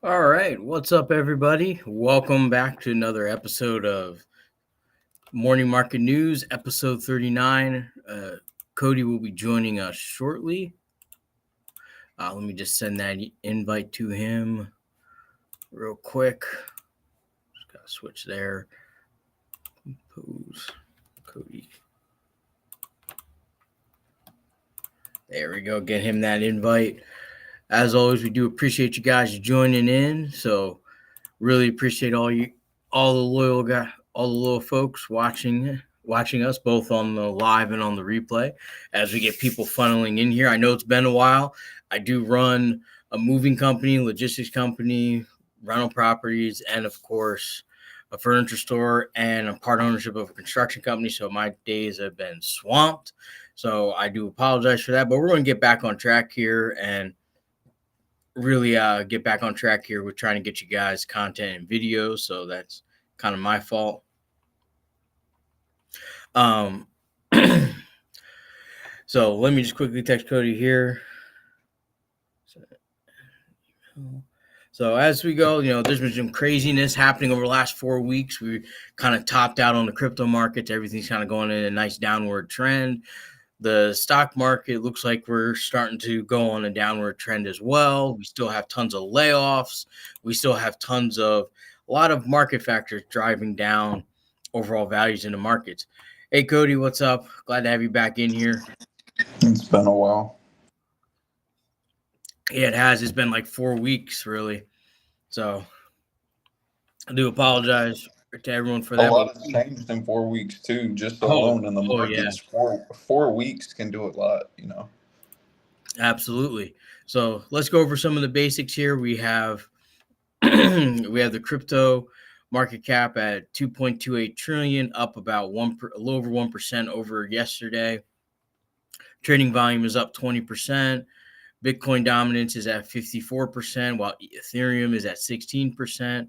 All right, what's up, everybody? Welcome back to another episode of Morning Market News, episode 39. Cody will be joining us shortly. Let me just send that invite to him real quick. Just got to switch there. Compose Cody. There we go. Get him that invite. As always, we do appreciate you guys joining in. So really appreciate all the loyal folks watching us both on the live and on the replay as we get people funneling in here. I know it's been a while. I do run a moving company, logistics company, rental properties, and of course a furniture store, and a part ownership of a construction company. So my days have been swamped. So I do apologize for that, but we're going to get back on track here and really get back on track here with trying to get you guys content and videos. So that's kind of my fault. So let me just quickly text Cody here. So as we go, there's been some craziness happening over the last 4 weeks. We kind of topped out on the crypto markets. Everything's kind of going in a nice downward trend. The stock market looks like we're starting to go on a downward trend as well. We still have tons of layoffs. We still have a lot of market factors driving down overall values in the markets. Hey, Cody, what's up? Glad to have you back in here. It's been a while. Yeah, it has. It's been like 4 weeks, really. So I do apologize to everyone for that. A lot has changed in 4 weeks too. Just alone in the markets, yeah. 4 weeks can do a lot. Absolutely. So let's go over some of the basics here. We have the crypto market cap at 2.28 trillion, up about a little over 1% over yesterday. Trading volume is up 20%. Bitcoin dominance is at 54%, while Ethereum is at 16%.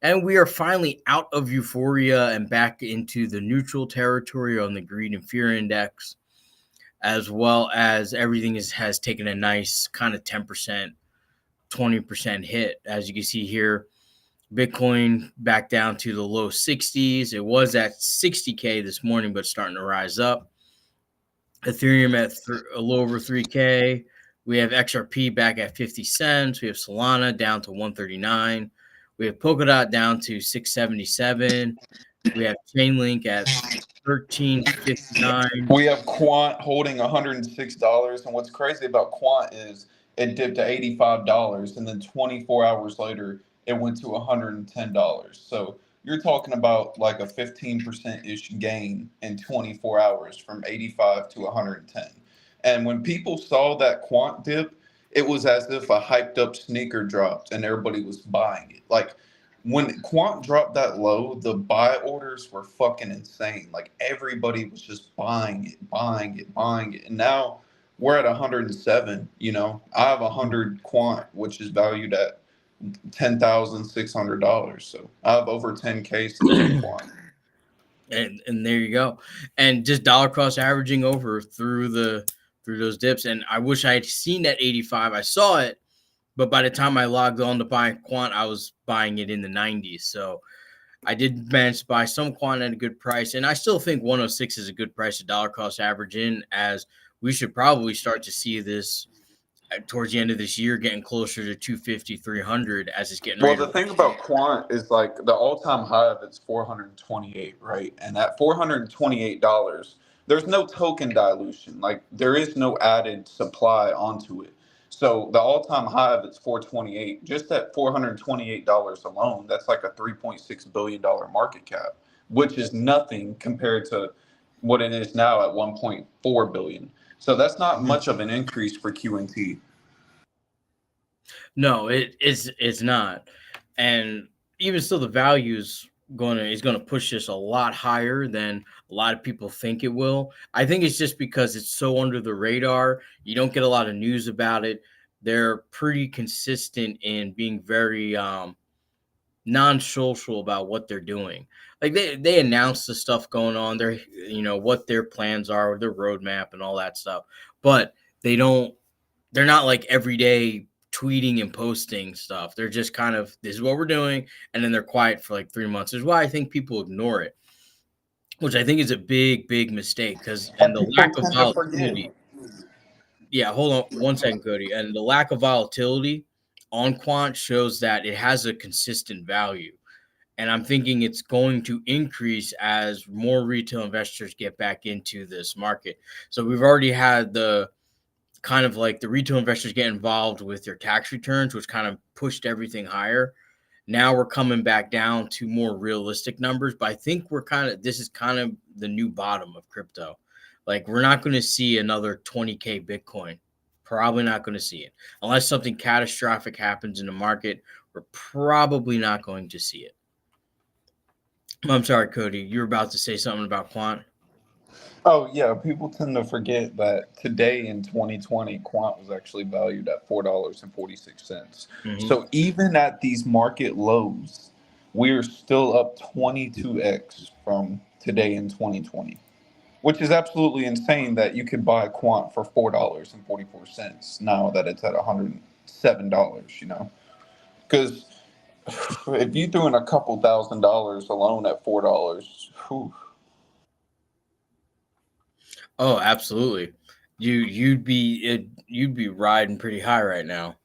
And we are finally out of euphoria and back into the neutral territory on the greed and fear index, as well as everything has taken a nice kind of 10%, 20% hit. As you can see here, Bitcoin back down to the low 60s. It was at 60K this morning, but starting to rise up. Ethereum at a little over 3K. We have XRP back at 50 cents. We have Solana down to 139. We have Polkadot down to 677. We have Chainlink at 1359. We have Quant holding $106. And what's crazy about Quant is it dipped to $85, and then 24 hours later, it went to $110. So you're talking about like a 15%-ish gain in 24 hours from 85 to 110. And when people saw that Quant dip, it was as if a hyped up sneaker dropped and everybody was buying it. Like when Quant dropped that low, the buy orders were fucking insane. Like everybody was just buying it, buying it, buying it. And now we're at 107. I have 100 Quant, which is valued at $10,600. So I have over 10K still in Quant. And there you go. And just dollar cost averaging over through those dips. And I wish I had seen that 85. I saw it, but by the time I logged on to buy Quant, I was buying it in the 90s. So I did manage to buy some Quant at a good price. And I still think 106 is a good price to dollar cost average in, as we should probably start to see this towards the end of this year getting closer to 250, 300 as it's getting ready. Well, the thing about Quant is like the all-time high of it's 428, right? And at $428, there's no token dilution. Like there is no added supply onto it. So the all-time high of it's 428. Just at $428 alone, that's like a $3.6 billion market cap, which is nothing compared to what it is now at 1.4 billion. So that's not much of an increase for QNT. No, it's not. And even still, the value is going to push this a lot higher than a lot of people think it will. I think it's just because it's so under the radar. You don't get a lot of news about it. They're pretty consistent in being very non-social about what they're doing. Like they announce the stuff going on, their what their plans are, their roadmap and all that stuff. But they're not like every day tweeting and posting stuff. They're just kind of, this is what we're doing, and then they're quiet for like 3 months. This is why I think people ignore it, which I think is a big, big mistake and And the lack people of tend to forget. volatility. Yeah, hold on one second, Cody. And the lack of volatility on quant shows that it has a consistent value. And I'm thinking it's going to increase as more retail investors get back into this market. So we've already had the kind of like the retail investors get involved with their tax returns, which kind of pushed everything higher. Now we're coming back down to more realistic numbers, but I think this is kind of the new bottom of crypto. Like we're not going to see another 20K Bitcoin. Probably not going to see it unless something catastrophic happens in the market. We're probably not going to see it. I'm sorry, Cody. You're about to say something about quant. Oh yeah, people tend to forget that today in 2020, Quant was actually valued at $4.46. Mm-hmm. So even at these market lows, we're still up 22x from today in 2020, which is absolutely insane that you could buy Quant for $4.44 now that it's at $107. Because if you threw in a couple $1,000s alone at $4, whew. Oh, absolutely. You'd be riding pretty high right now.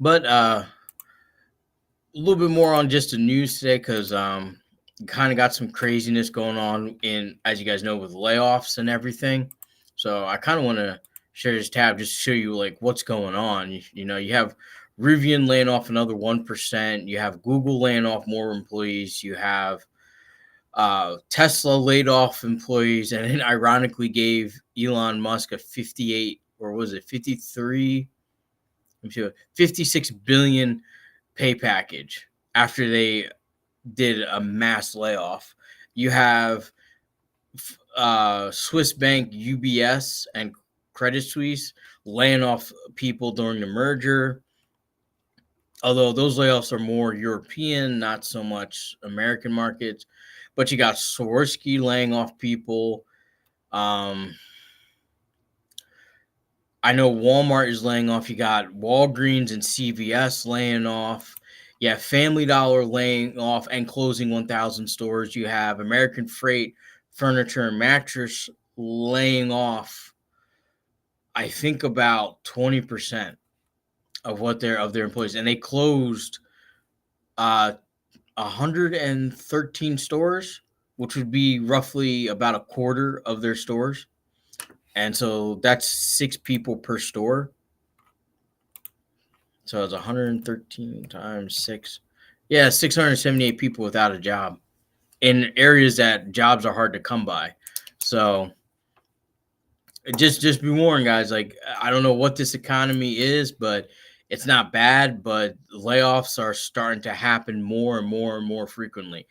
But a little bit more on just the news today because kind of got some craziness going on in, as you guys know, with layoffs and everything. So I kind of want to share this tab just to show you like what's going on. You have Rivian laying off another 1%. You have Google laying off more employees. You have Tesla laid off employees and then ironically gave Elon Musk a 58 or was it 53? I'm sure 56 billion pay package after they did a mass layoff. You have Swiss Bank, UBS, and Credit Suisse laying off people during the merger. Although those layoffs are more European, not so much American markets. But you got Swarovski laying off people. I know Walmart is laying off. You got Walgreens and CVS laying off. You have Family Dollar laying off and closing 1,000 stores. You have American Freight, Furniture, and Mattress laying off, I think, about 20% of their employees. And they closed 113 stores, which would be roughly about a quarter of their stores. And so that's 6 people per store. So it's 113 times 6. Yeah, 678 people without a job in areas that jobs are hard to come by. So just be warned, guys. Like I don't know what this economy is, but it's not bad. But layoffs are starting to happen more and more and more frequently.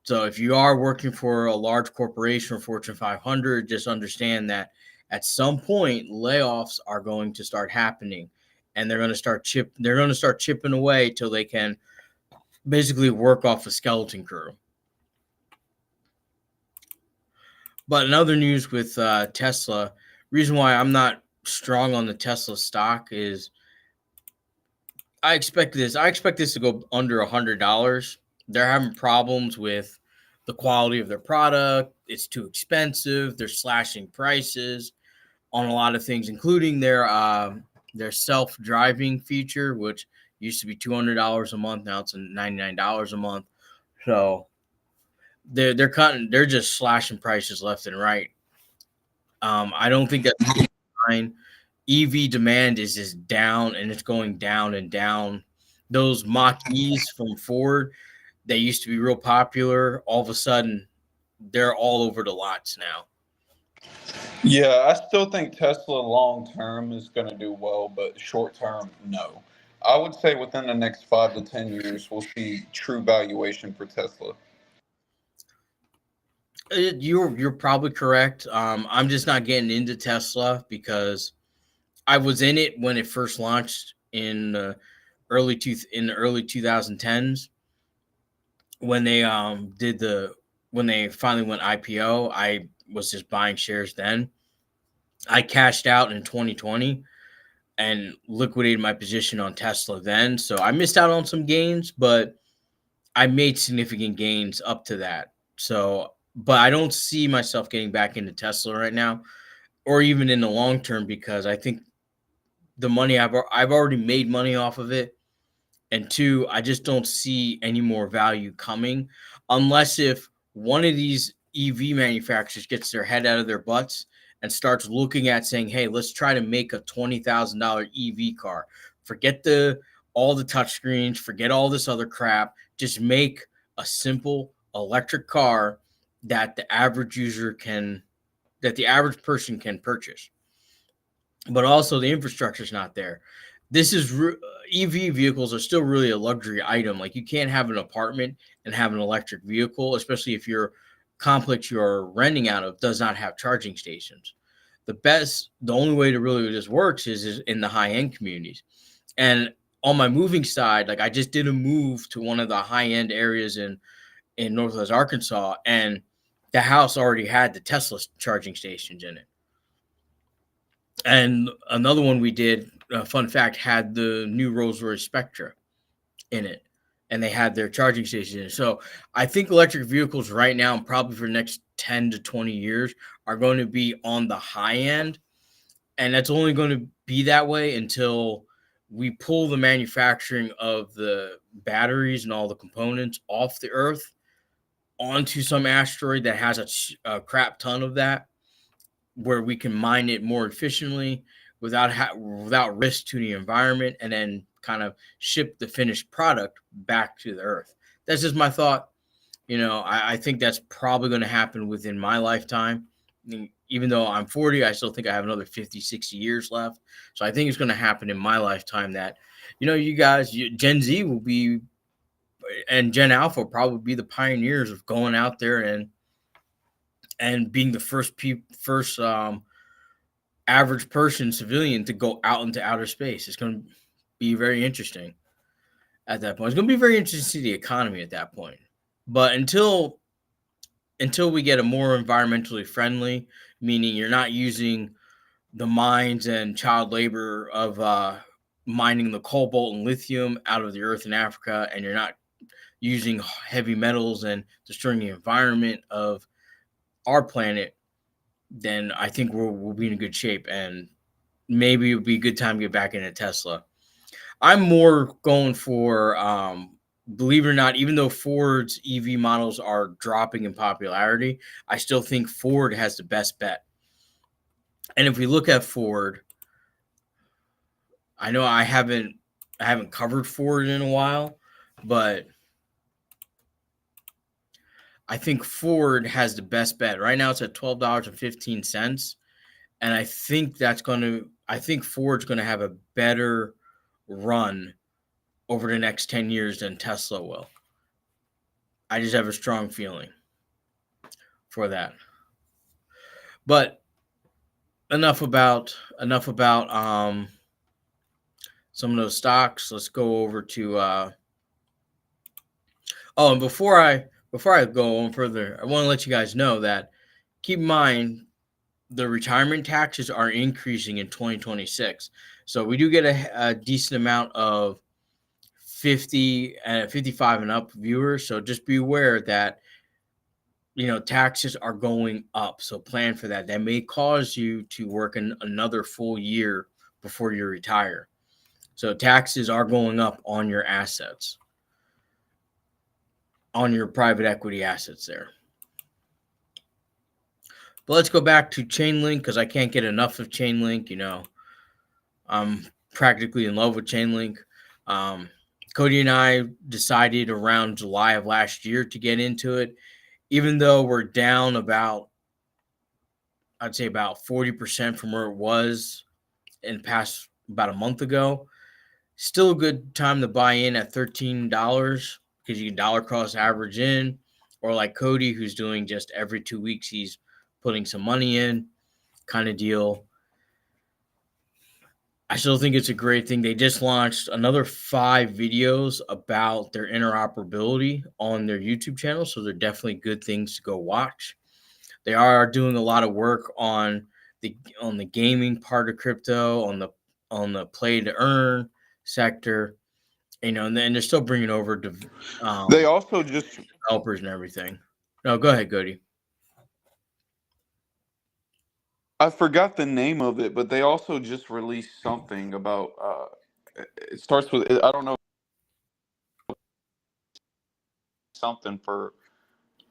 So if you are working for a large corporation or Fortune 500, just understand that at some point layoffs are going to start happening, and they're going to start chipping away till they can basically work off a skeleton crew. But in other news with Tesla, reason why I'm not strong on the Tesla stock is I expect this to go under $100. They're having problems with the quality of their product. It's too expensive. They're slashing prices on a lot of things, including their self-driving feature, which used to be $200 a month. Now it's $99 a month. So they're just slashing prices left and right. I don't think that's fine. EV demand is just down and it's going down and down. Those Mach-E's from Ford, they used to be real popular. All of a sudden, they're all over the lots now. Yeah, I still think Tesla long term is going to do well, but short term, no. I would say within the next 5 to 10 years, we'll see true valuation for Tesla. You're probably correct. I'm just not getting into Tesla because I was in it when it first launched in the early 2010s when they when they finally went IPO. I was just buying shares then. I cashed out in 2020 and liquidated my position on Tesla then. So I missed out on some gains, but I made significant gains up to that. So, but I don't see myself getting back into Tesla right now, or even in the long term, because I think the money I've already made money off of it, and two, I just don't see any more value coming, unless if one of these EV manufacturers gets their head out of their butts and starts looking at saying, "Hey, let's try to make a $20,000 EV car. Forget the all the touchscreens, forget all this other crap. Just make a simple electric car that the average user can, that the average person can purchase." But also the infrastructure is not there. This is EV vehicles are still really a luxury item. Like, you can't have an apartment and have an electric vehicle, especially if your complex you're renting out of does not have charging stations. The only way to really this works is in the high end communities. And on my moving side, like, I just did a move to one of the high end areas in Northwest Arkansas, and the house already had the Tesla charging stations in it. And another one we did, fun fact, had the new Rolls-Royce Spectra in it, and they had their charging station in it. So I think electric vehicles right now, and probably for the next 10 to 20 years, are going to be on the high end. And that's only going to be that way until we pull the manufacturing of the batteries and all the components off the Earth onto some asteroid that has a crap ton of that, where we can mine it more efficiently without risk to the environment, and then kind of ship the finished product back to the Earth. That's just my thought. I think that's probably going to happen within my lifetime. I mean, even though I'm 40, I still think I have another 50, 60 years left. So I think it's going to happen in my lifetime that, you guys, Gen Z will be, and Gen Alpha will probably be the pioneers of going out there and being the first average person, civilian, to go out into outer space. It's going to be very interesting at that point. It's going to be very interesting to see the economy at that point. But until we get a more environmentally friendly, meaning you're not using the mines and child labor of mining the cobalt and lithium out of the earth in Africa, and you're not using heavy metals and destroying the environment of our planet, then I think we'll be in good shape, and maybe it'll be a good time to get back into Tesla. I'm more going for, believe it or not, even though Ford's EV models are dropping in popularity, I still think Ford has the best bet. And if we look at Ford, I know I haven't covered Ford in a while, but I think Ford has the best bet. Right now it's at $12.15. And I think Ford's going to have a better run over the next 10 years than Tesla will. I just have a strong feeling for that. But enough about some of those stocks. Let's go over to and before I go on further, I want to let you guys know that, keep in mind, the retirement taxes are increasing in 2026. So we do get a decent amount of 50 and 55 and up viewers. So just be aware that, taxes are going up. So plan for that. That may cause you to work another full year before you retire. So taxes are going up on your assets, on your private equity assets there. But let's go back to Chainlink, because I can't get enough of Chainlink. I'm practically in love with Chainlink. Cody and I decided around July of last year to get into it, even though we're down I'd say about 40% from where it was in the past about a month ago. Still a good time to buy in at $13, because you can dollar cost average in, or like Cody, who's doing just every 2 weeks, he's putting some money in kind of deal. I still think it's a great thing. They just launched another 5 videos about their interoperability on their YouTube channel, so they're definitely good things to go watch. They are doing a lot of work on the gaming part of crypto, on the on the play to earn sector, and then they're still bringing over They also just developers and everything. No, go ahead, Cody. I forgot the name of it, but they also just released something about it starts with I don't know, something for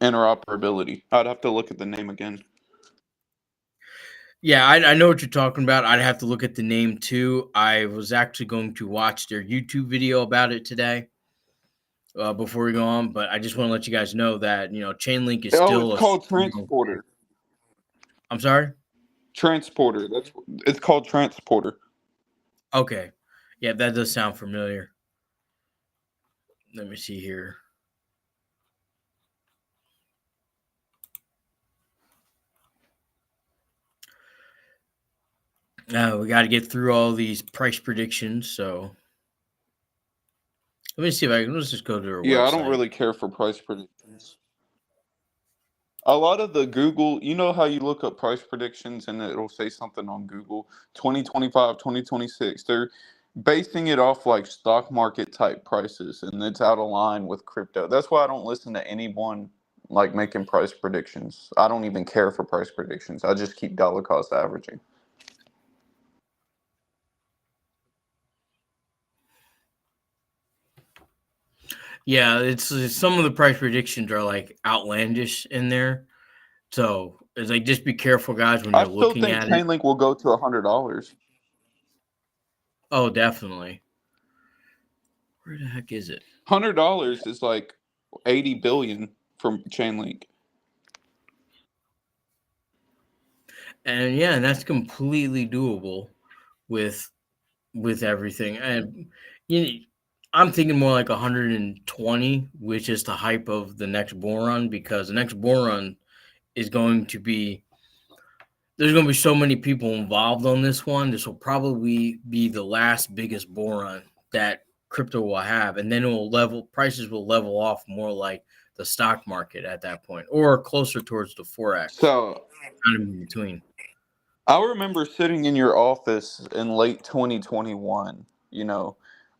interoperability. I'd have to look at the name again. Yeah, I know what you're talking about. I'd have to look at the name too. I was actually going to watch their YouTube video about it today before we go on, but I just want to let you guys know that Chainlink is Oh, it's still a called strong. Transporter. I'm sorry. Transporter. It's called Transporter. Okay, yeah, that does sound familiar. Let me see here. We got to get through all these price predictions. So let me see if I can. Let's just go to our Yeah, I don't website. really care for price predictions. A lot of the Google, you know how you look up price predictions and it'll say something on Google 2025, 2026. They're basing it off like stock market type prices and it's out of line with crypto. That's why I don't listen to anyone like making price predictions. I don't even care for price predictions. I just keep dollar cost averaging. Yeah, it's some of the price predictions are like outlandish in there. So it's like just be careful, guys, when I you're still looking think at it. Chainlink will go to $100. Oh, definitely. Where the heck is it? $100 is like 80 billion from Chainlink. And yeah, and that's completely doable with everything. And you know, I'm thinking more like 120, which is the hype of the next bull run, because the next bull run is going to be there's going to be so many people involved on this one. This will probably be the last biggest bull run that crypto will have, and then it will prices will level off more like the stock market at that point, or closer towards the forex, So kind of in between. I remember sitting in your office in late 2021,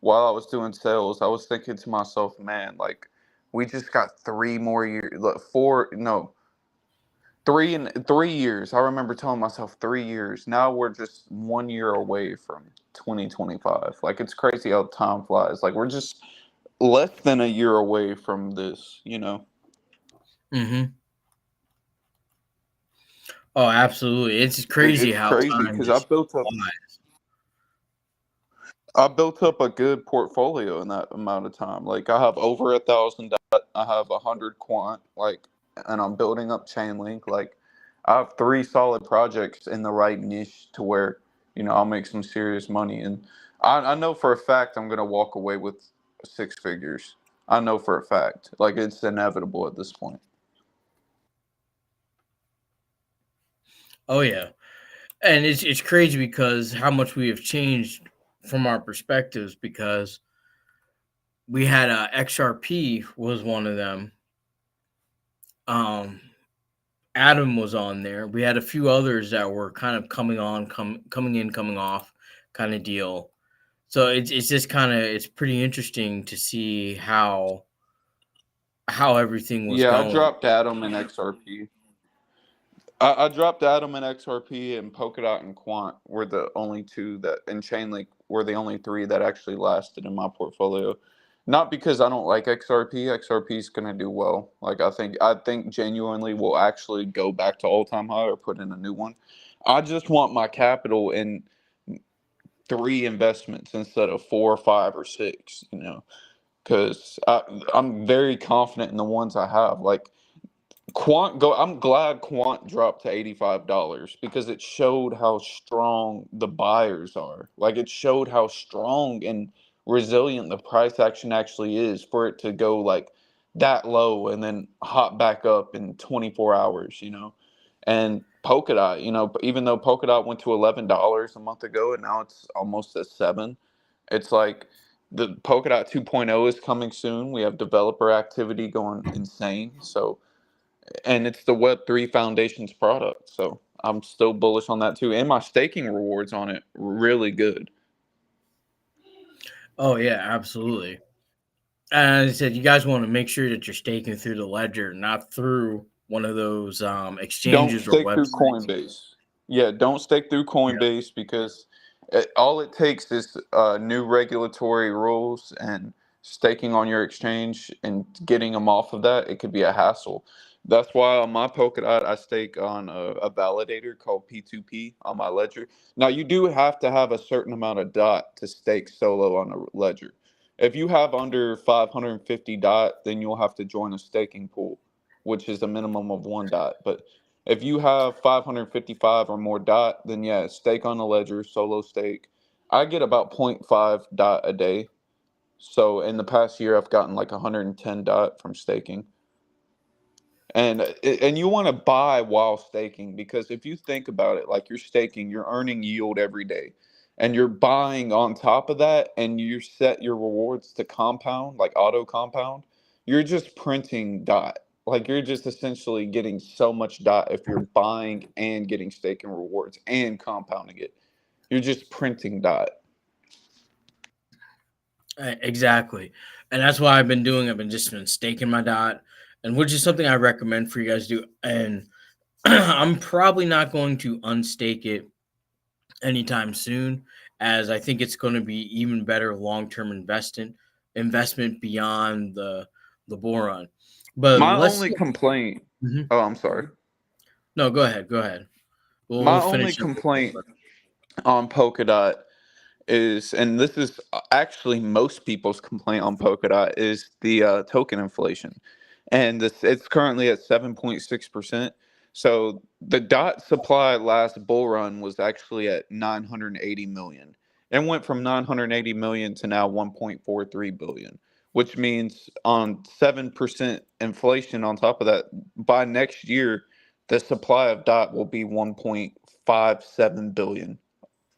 while I was doing sales, I was thinking to myself, man, like we just got 3 more years, four, no, 3 years. I remember telling myself 3 years. Now we're just 1 year away from 2025. Like it's crazy how time flies. Like we're just less than a year away from this. Mm-hmm. Oh, absolutely! It's crazy It's how crazy time because I just built up flies. I built up a good portfolio in that amount of time. Like I have over 1,000. I have 100 quant. Like, and I'm building up Chainlink. Like, I have 3 solid projects in the right niche to where I'll make some serious money. And I know for a fact I'm gonna walk away with 6 figures. I know for a fact. Like it's inevitable at this point. Oh yeah, and it's crazy because how much we have changed from our perspectives, because we had XRP was one of them. Um, Adam was on there. We had a few others that were kind of coming in, coming off, kind of deal. So it's just kind of it's pretty interesting to see how everything was Yeah, I going. dropped Atom and XRP. I dropped Atom and XRP and Polkadot and Quant were the only two that, and Chainlink were the only 3 that actually lasted in my portfolio. Not because I don't like XRP. XRP is gonna do well. Like I think genuinely will actually go back to all time high or put in a new one. I just want my capital in 3 investments instead of 4 or 5 or 6. Because I'm very confident in the ones I have. Like I'm glad Quant dropped to $85 because it showed how strong the buyers are. Like it showed how strong and resilient the price action actually is for it to go like that low and then hop back up in 24 hours. And Polkadot, even though Polkadot went to $11 a month ago and now it's almost at 7, it's like the Polkadot 2.0 is coming soon. We have developer activity going insane. So and it's the Web3 Foundation's product. So I'm still bullish on that too. And my staking rewards on it really good. Oh yeah, absolutely. And as I said, you guys want to make sure that you're staking through the ledger, not through one of those Don't exchanges or stake through websites. Coinbase. Yeah, don't stake through Yeah. Coinbase because all it takes is new regulatory rules and staking on your exchange and getting them off of that. It could be a hassle. That's why on my Polkadot, I stake on a validator called P2P on my ledger. Now, you do have to have a certain amount of dot to stake solo on a ledger. If you have under 550 dot, then you'll have to join a staking pool, which is a minimum of one dot. But if you have 555 or more dot, then yeah, stake on the ledger, solo stake. I get about zero point 0.5 dot a day. So in the past year, I've gotten like 110 dot from staking. And you want to buy while staking because if you think about it, like you're staking, you're earning yield every day, and you're buying on top of that, and you set your rewards to compound, like auto compound. You're just printing dot. Like you're just essentially getting so much dot if you're buying and getting staking rewards and compounding it. You're just printing dot. Exactly, and that's what I've been doing. I've been staking my dot, and which is something I recommend for you guys to do. And I'm probably not going to unstake it anytime soon, as I think it's going to be even better long term investment beyond the bull run. But My let's only complaint. Mhm. Oh, I'm sorry. No, go ahead. Go ahead. We'll My only finish up. complaint on Polkadot is, and this is actually most people's complaint on Polkadot, is the token inflation, and it's currently at 7.6%. So the dot supply last bull run was actually at 980 million. It went from 980 million to now 1.43 billion, which means on 7% inflation on top of that, by next year, the supply of dot will be 1.57 billion.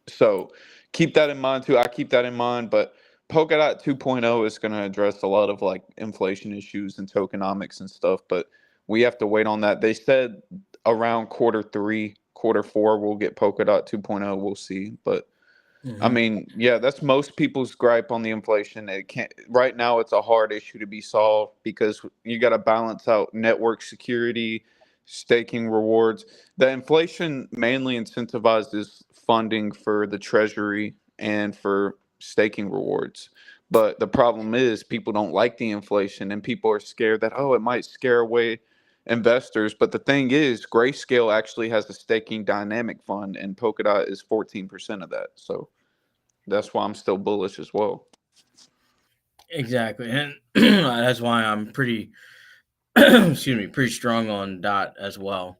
So keep that in mind too. I keep that in mind, but Polkadot 2.0 is going to address a lot of like inflation issues and tokenomics and stuff, but we have to wait on that. They said around quarter three, quarter four, we'll get Polkadot 2.0. We'll see. But I Mhm. mean, yeah, that's most people's gripe on the inflation. It can't right now. It's a hard issue to be solved because you got to balance out network security, staking rewards. The inflation mainly incentivizes funding for the treasury and for staking rewards. But the problem is people don't like the inflation and people are scared that it might scare away investors. But the thing is, Grayscale actually has a staking dynamic fund and Polkadot is 14% of that. So that's why I'm still bullish as well. Exactly, and that's why I'm pretty, excuse me, pretty strong on dot as well.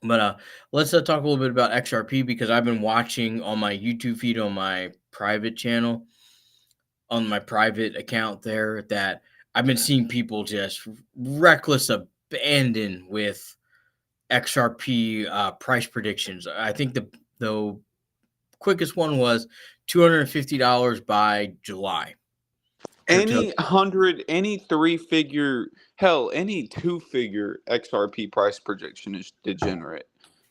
But let's talk a little bit about XRP because I've been watching on my YouTube feed on my private channel, on my private account there, that I've been seeing people just reckless abandon with XRP price predictions. I think the quickest one was $250 by July. For Any token. hundred, any three figure, hell, any two figure XRP price prediction is degenerate.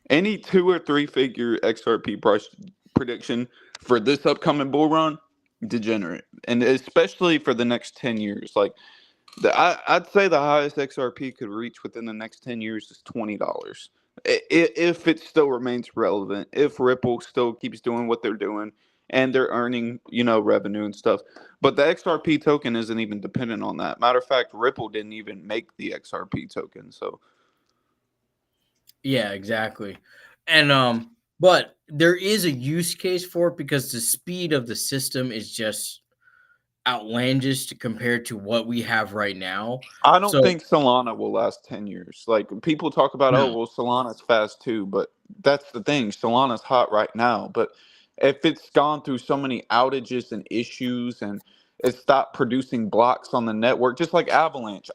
Any two or three figure XRP price prediction for this upcoming bull run, degenerate. And especially for the next 10 years. Like, I'd say the highest XRP could reach within the next 10 years is $20. If it still remains relevant, if Ripple still keeps doing what they're doing and they're earning, revenue and stuff. But the XRP token isn't even dependent on that. Matter of fact, Ripple didn't even make the XRP token. So Yeah, exactly. And but there is a use case for it because the speed of the system is just outlandish to compared to what we have right now. I don't So think Solana will last 10 years. Like people talk about, oh, no. well, Solana's fast too, but that's the thing. Solana's hot right now, but if it's gone through so many outages and issues and it stopped producing blocks on the network, just like Avalanche,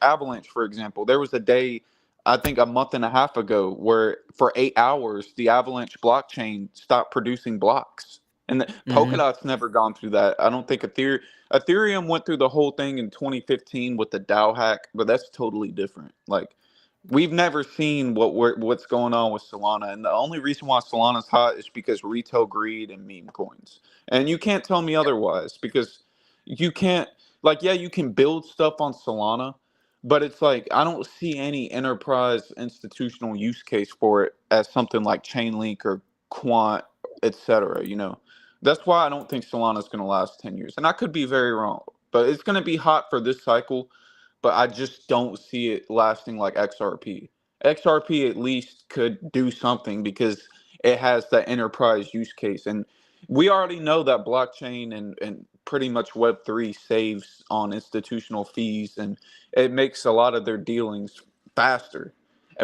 for example, there was a day, I think a month and a half ago, where for 8 hours, the Avalanche blockchain stopped producing blocks. And Mhm. Polkadot's never gone through that. I don't think Ethereum went through the whole thing in 2015 with the DAO hack, but that's totally different. Like we've never seen what's going on with Solana, and the only reason why Solana's hot is because retail greed and meme coins. And you can't tell me otherwise because You can't, like, yeah, you can build stuff on Solana, but it's like I don't see any enterprise institutional use case for it as something like Chainlink or Quant, etc. That's why I don't think Solana's going to last 10 years, and I could be very wrong, but it's going to be hot for this cycle. But I just don't see it lasting like XRP. XRP at least could do something because it has that enterprise use case, and we already know that blockchain and pretty much Web3 saves on institutional fees, and it makes a lot of their dealings faster.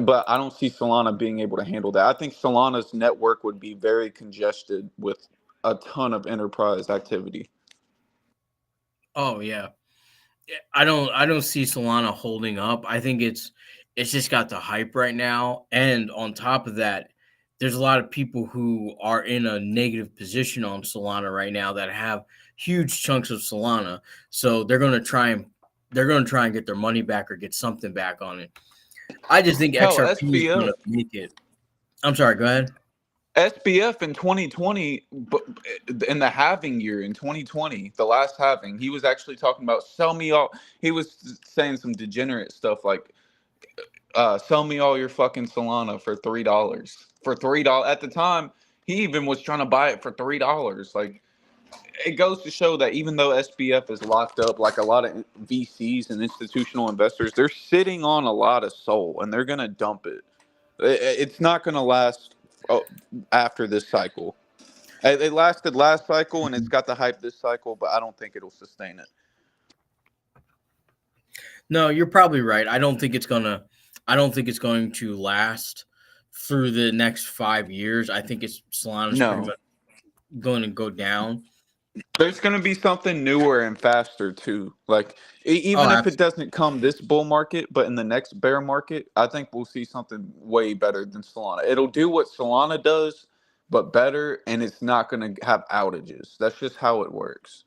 But I don't see Solana being able to handle that. I think Solana's network would be very congested with a ton of enterprise activity. Oh yeah. I don't see Solana holding up. I think it's just got the hype right now, and on top of that, there's a lot of people who are in a negative position on Solana right now that have huge chunks of Solana. So they're gonna try and get their money back or get something back on it. I just think Hell, XRP is SBF gonna make it. I'm sorry, go ahead. SBF in 2020, in the halving year in 2020, the last halving, he was actually talking about sell me all. He was saying some degenerate stuff like, sell me all your fucking Solana for $3. For $3 at the time, he even was trying to buy it for $3. Like, it goes to show that even though SBF is locked up, like a lot of VCs and institutional investors, they're sitting on a lot of soul and they're gonna dump it. It's not gonna last after this cycle. It lasted last cycle and it's got the hype this cycle, but I don't think it'll sustain it. No, you're probably right. I don't think it's going to last through the next 5 years. I think it's Solana's pretty No, much going to go down. there's going to be something newer and faster too. Like, Oh, even if it doesn't come this bull market, but in the next bear market, I think we'll see something way better than Solana. It'll do what Solana does, but better, and it's not going to have outages. That's just how it works.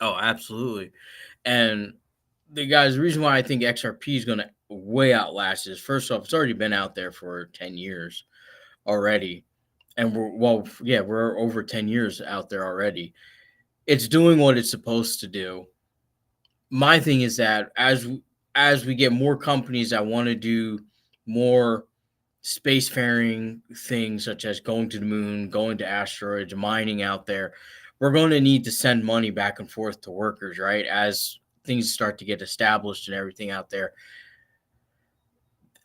oh, absolutely. And the reason why I think XRP is going to way outlast is first off, it's already been out there for 10 years already. And we're over 10 years out there already. It's doing what it's supposed to do. My thing is that as we get more companies that want to do more spacefaring things such as going to the moon, going to asteroids, mining out there, we're going to need to send money back and forth to workers, right? As things start to get established and everything out there.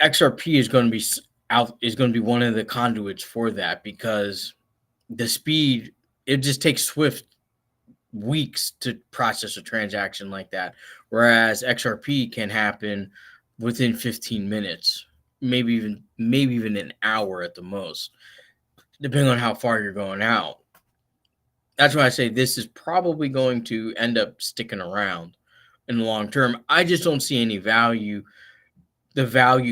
XRP is going to be one of the conduits for that because the speed it just takes Swift weeks to process a transaction like that, whereas XRP can happen within 15 minutes, maybe even an hour at the most, depending on how far you're going out. That's why I say this is probably going to end up sticking around in the long term. I just don't see the value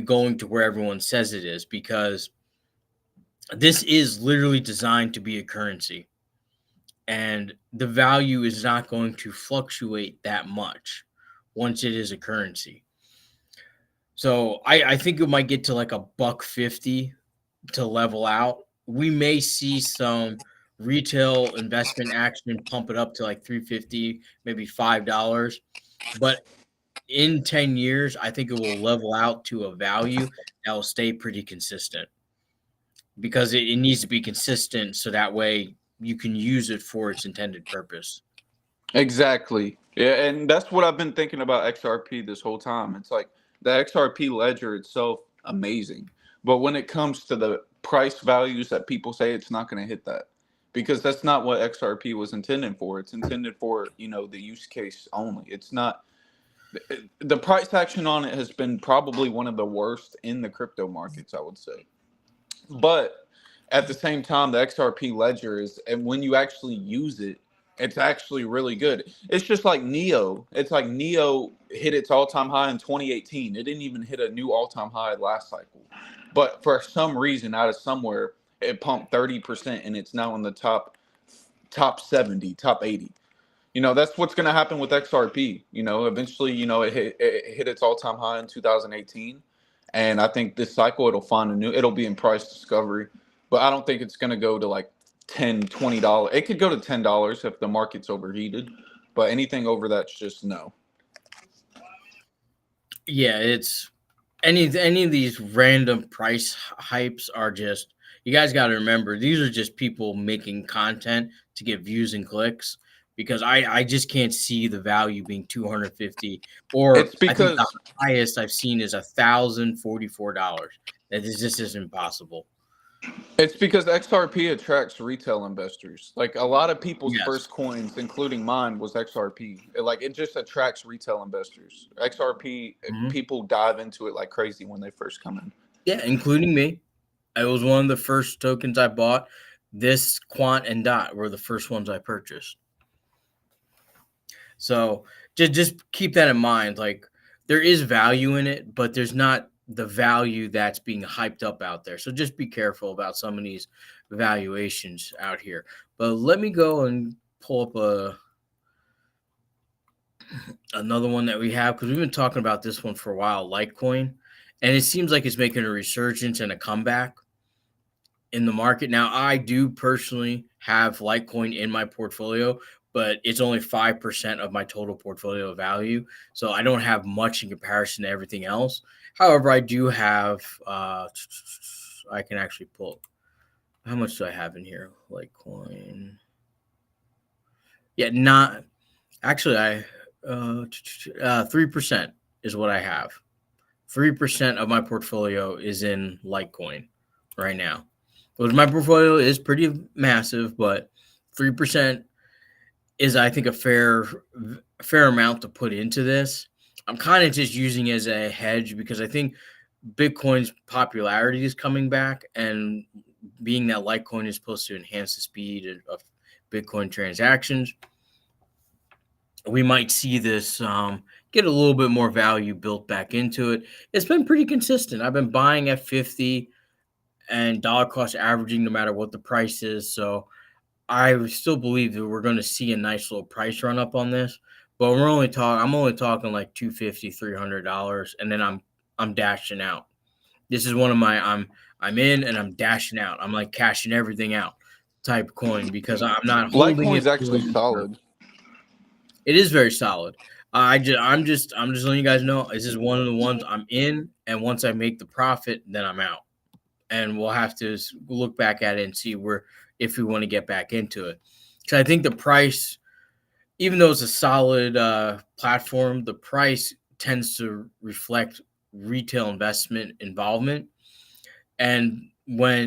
going to where everyone says it is because this is literally designed to be a currency and the value is not going to fluctuate that much once it is a currency. So I think it might get to like a buck 50 to level out. We may see some retail investment action pump it up to like 350, maybe $5. But in 10 years, I think it will level out to a value that will stay pretty consistent because it needs to be consistent so that way you can use it for its intended purpose. Exactly. Yeah, and that's what I've been thinking about XRP this whole time. It's like the XRP ledger itself, amazing. But when it comes to the price values that people say it's not going to hit that because that's not what XRP was intended for. It's intended for, the use case only. It's not the price action on it has been probably one of the worst in the crypto markets, I would say. But at the same time, the XRP ledger is, and when you actually use it, it's actually really good. It's just like Neo. It's like Neo hit its all-time high in 2018. It didn't even hit a new all-time high last cycle. But for some reason, out of somewhere, it pumped 30% and it's now in the top 70, top 80. That's what's going to happen with XRP. Eventually, it hit its all-time high in 2018. And I think this cycle it'll be in price discovery, but I don't think it's going to go to like $10, $20. It could go to $10 if the market's overheated, but anything over that's just no. Yeah, it's any of these random price hypes are just, you guys got to remember, these are just people making content to get views and clicks, because I just can't see the value being 250, or It's I think the because highest I've seen is $1,044. That is just isn't possible. XRP attracts retail investors. Like a lot of people's Yes. first coins, including mine, was XRP. It just attracts retail investors. XRP, Mhm. people dive into it like crazy when they first come in. Yeah, including me. It was one of the first tokens I bought. This Quant and Dot were the first ones I purchased. So just keep that in mind. Like, there is value in it, but there's not the value that's being hyped up out there. So just be careful about some of these valuations out here. But let me go and pull up another one that we have, because we've been talking about this one for a while, Litecoin, and it seems like it's making a resurgence and a comeback in the market. Now, I do personally have Litecoin in my portfolio, but it's only 5% of my total portfolio value. So I don't have much in comparison to everything else. However, I do have, I can actually pull, how much do I have in here? Litecoin. Yeah, not actually, 3% is what I have. 3% of my portfolio is in Litecoin right now. Which my portfolio is pretty massive, but 3% is, I think, a fair amount to put into this. I'm kind of just using it as a hedge, because I think Bitcoin's popularity is coming back, and being that Litecoin is supposed to enhance the speed of Bitcoin transactions, we might see this get a little bit more value built back into it. It's been pretty consistent. I've been buying at 50 and dollar cost averaging no matter what the price is. So I still believe that we're going to see a nice little price run up on this. But I'm only talking like 250, $300, and then I'm dashing out. This is one of my I'm in and I'm dashing out. I'm like cashing everything out type coin, because I'm not holding Litecoin's it actually for. solid. It is very solid. I'm just letting you guys know, this is one of the ones I'm in, and once I make the profit, then I'm out, and we'll have to look back at it and see where, if we want to get back into it. Because I think the price, even though it's a solid platform, the price tends to reflect retail investment involvement, and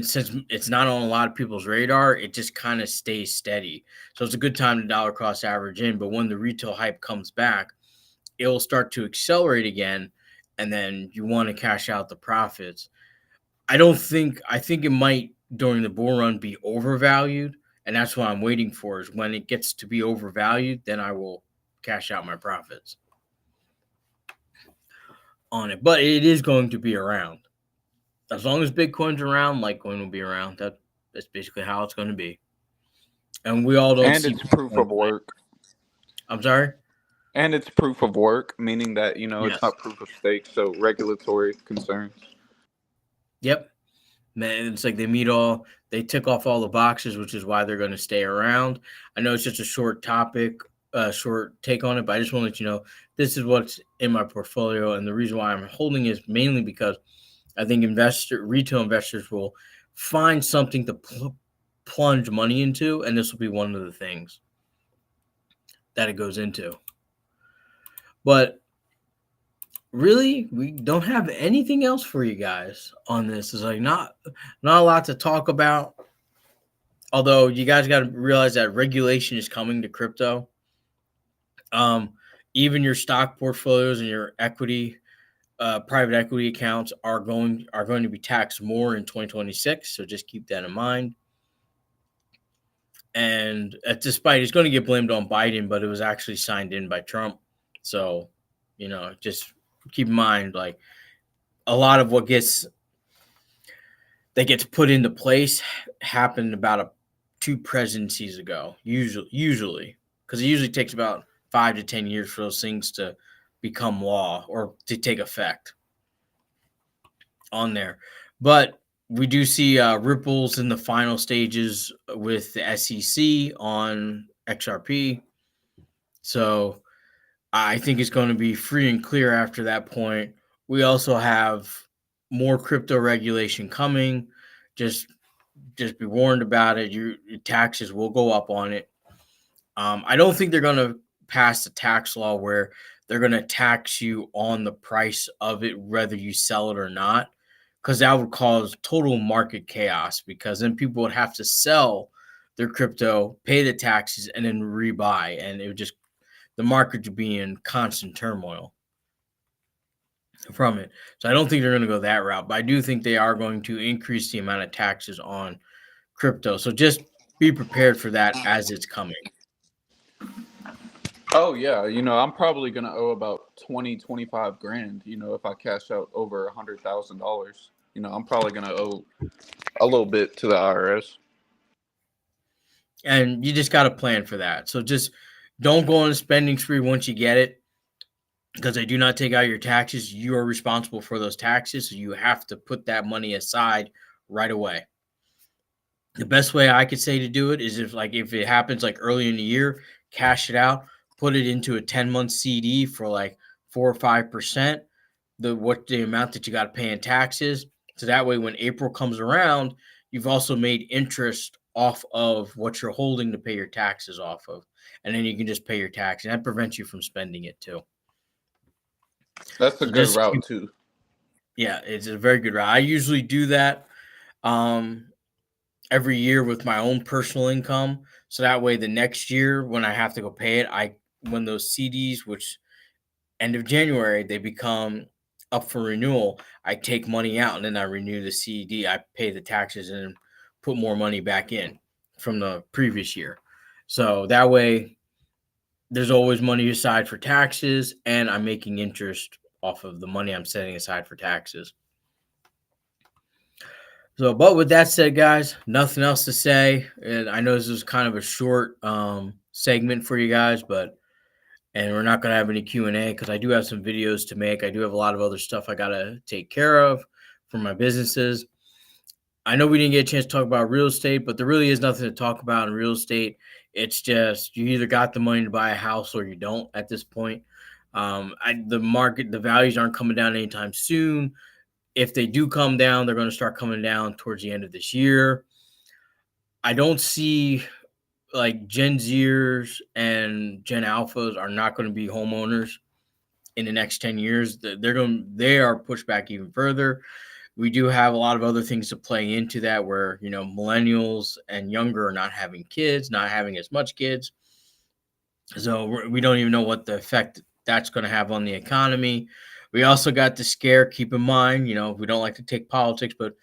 since it's not on a lot of people's radar, it just kind of stays steady. So it's a good time to dollar cost average in. But when the retail hype comes back, it will start to accelerate again, and then you want to cash out the profits. I think it might, during the bull run, be overvalued, and that's what I'm waiting for. Is when it gets to be overvalued, then I will cash out my profits on it. But it is going to be around. As long as Bitcoin's around, Litecoin will be around. That's basically how it's going to be. And we all don't And see it's proof Bitcoin. of work. I'm sorry. And it's proof of work, meaning that, it's Yes. not proof of stake, so regulatory concerns. Yep. Man, it's like they tick off all the boxes, which is why they're going to stay around. I know it's just a short topic, short take on it, but I just want to let you know this is what's in my portfolio, and the reason why I'm holding it is mainly because I think retail investors will find something to plunge money into, and this will be one of the things that it goes into. But really, we don't have anything else for you guys on this. It's like not a lot to talk about. Although you guys got to realize that regulation is coming to crypto. Um, Even your stock portfolios and your private equity accounts are going to be taxed more in 2026. So just keep that in mind. And despite, it's going to get blamed on Biden, but it was actually signed in by Trump. So, just keep in mind, like, a lot of what gets put into place happened about 2 presidencies ago. Usually, because it usually takes about 5 to 10 years for those things to become law or to take effect on there. But We do see ripples in the final stages with the SEC on XRP. So I think it's going to be free and clear after that point. We also have more crypto regulation coming. Just just be warned about it. Your taxes will go up on it. I don't think they're going to pass a tax law where they're going to tax you on the price of it, whether you sell it or not, because that would cause total market chaos. Because then people would have to sell their crypto, pay the taxes, and then rebuy, and it would just the market would be in constant turmoil from it. So I don't think they're going to go that route, but I do think they are going to increase the amount of taxes on crypto. So just be prepared for that as it's coming. Oh yeah, I'm probably gonna owe about 25 grand. If I cash out over $100,000, I'm probably gonna owe a little bit to the IRS. And you just got to plan for that. So just don't go on a spending spree once you get it, because they do not take out your taxes. You are responsible for those taxes. So you have to put that money aside right away. The best way I could say to do it is if it happens like early in the year, cash it out, put it into a 10-month CD for like 4 or 5%, the amount that you got to pay in taxes. So that way when April comes around, you've also made interest off of what you're holding to pay your taxes off of. And then you can just pay your tax. And that prevents you from spending it too. That's a So good just route too. yeah, it's a very good route. I usually do that. Um, every year with my own personal income. So that way the next year when I have to go pay it, when those CDs, which end of January, they become up for renewal, I take money out and then I renew the CD. I pay the taxes and put more money back in from the previous year. So that way there's always money aside for taxes and I'm making interest off of the money I'm setting aside for taxes. So, but with that said, guys, nothing else to say. And I know this is kind of a short segment for you guys, and we're not going to have any Q&A because I do have some videos to make. I do have a lot of other stuff I got to take care of for my businesses. I know we didn't get a chance to talk about real estate, but there really is nothing to talk about in real estate. It's just you either got the money to buy a house or you don't at this point. The values aren't coming down anytime soon. If they do come down, they're going to start coming down towards the end of this year. I don't see like Gen Zers and Gen Alphas are not going to be homeowners in the next 10 years. They are pushed back even further. We do have a lot of other things to play into that where, millennials and younger are not having kids, not having as much kids. So we don't even know what the effect that's going to have on the economy. We also got the scare. Keep in mind, we don't like to take politics, but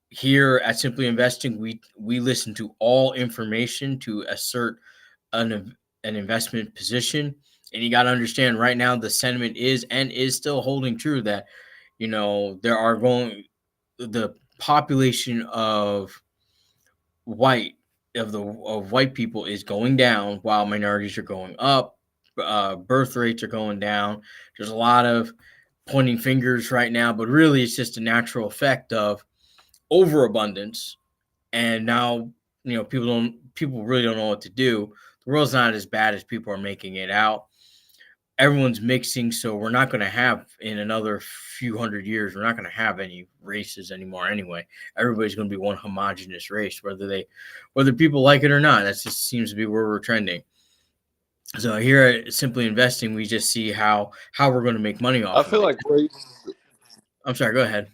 here at Simply Investing, we listen to all information to assert an investment position. And you got to understand right now the sentiment is still holding true that the population white of white people is going down while minorities are going up. Birth rates are going down. There's a lot of pointing fingers right now, but really it's just a natural effect of overabundance. And now people really don't know what to do. The world's not as bad as people are making it out. Everyone's mixing, so we're not going to have in another few hundred years, we're not going to have any races anymore anyway. Everybody's going to be one homogenous race, whether people like it or not. That just seems to be where we're trending. So here at Simply Investing, we just see how we're going to make money I off of feel it. like race. I'm sorry, go ahead.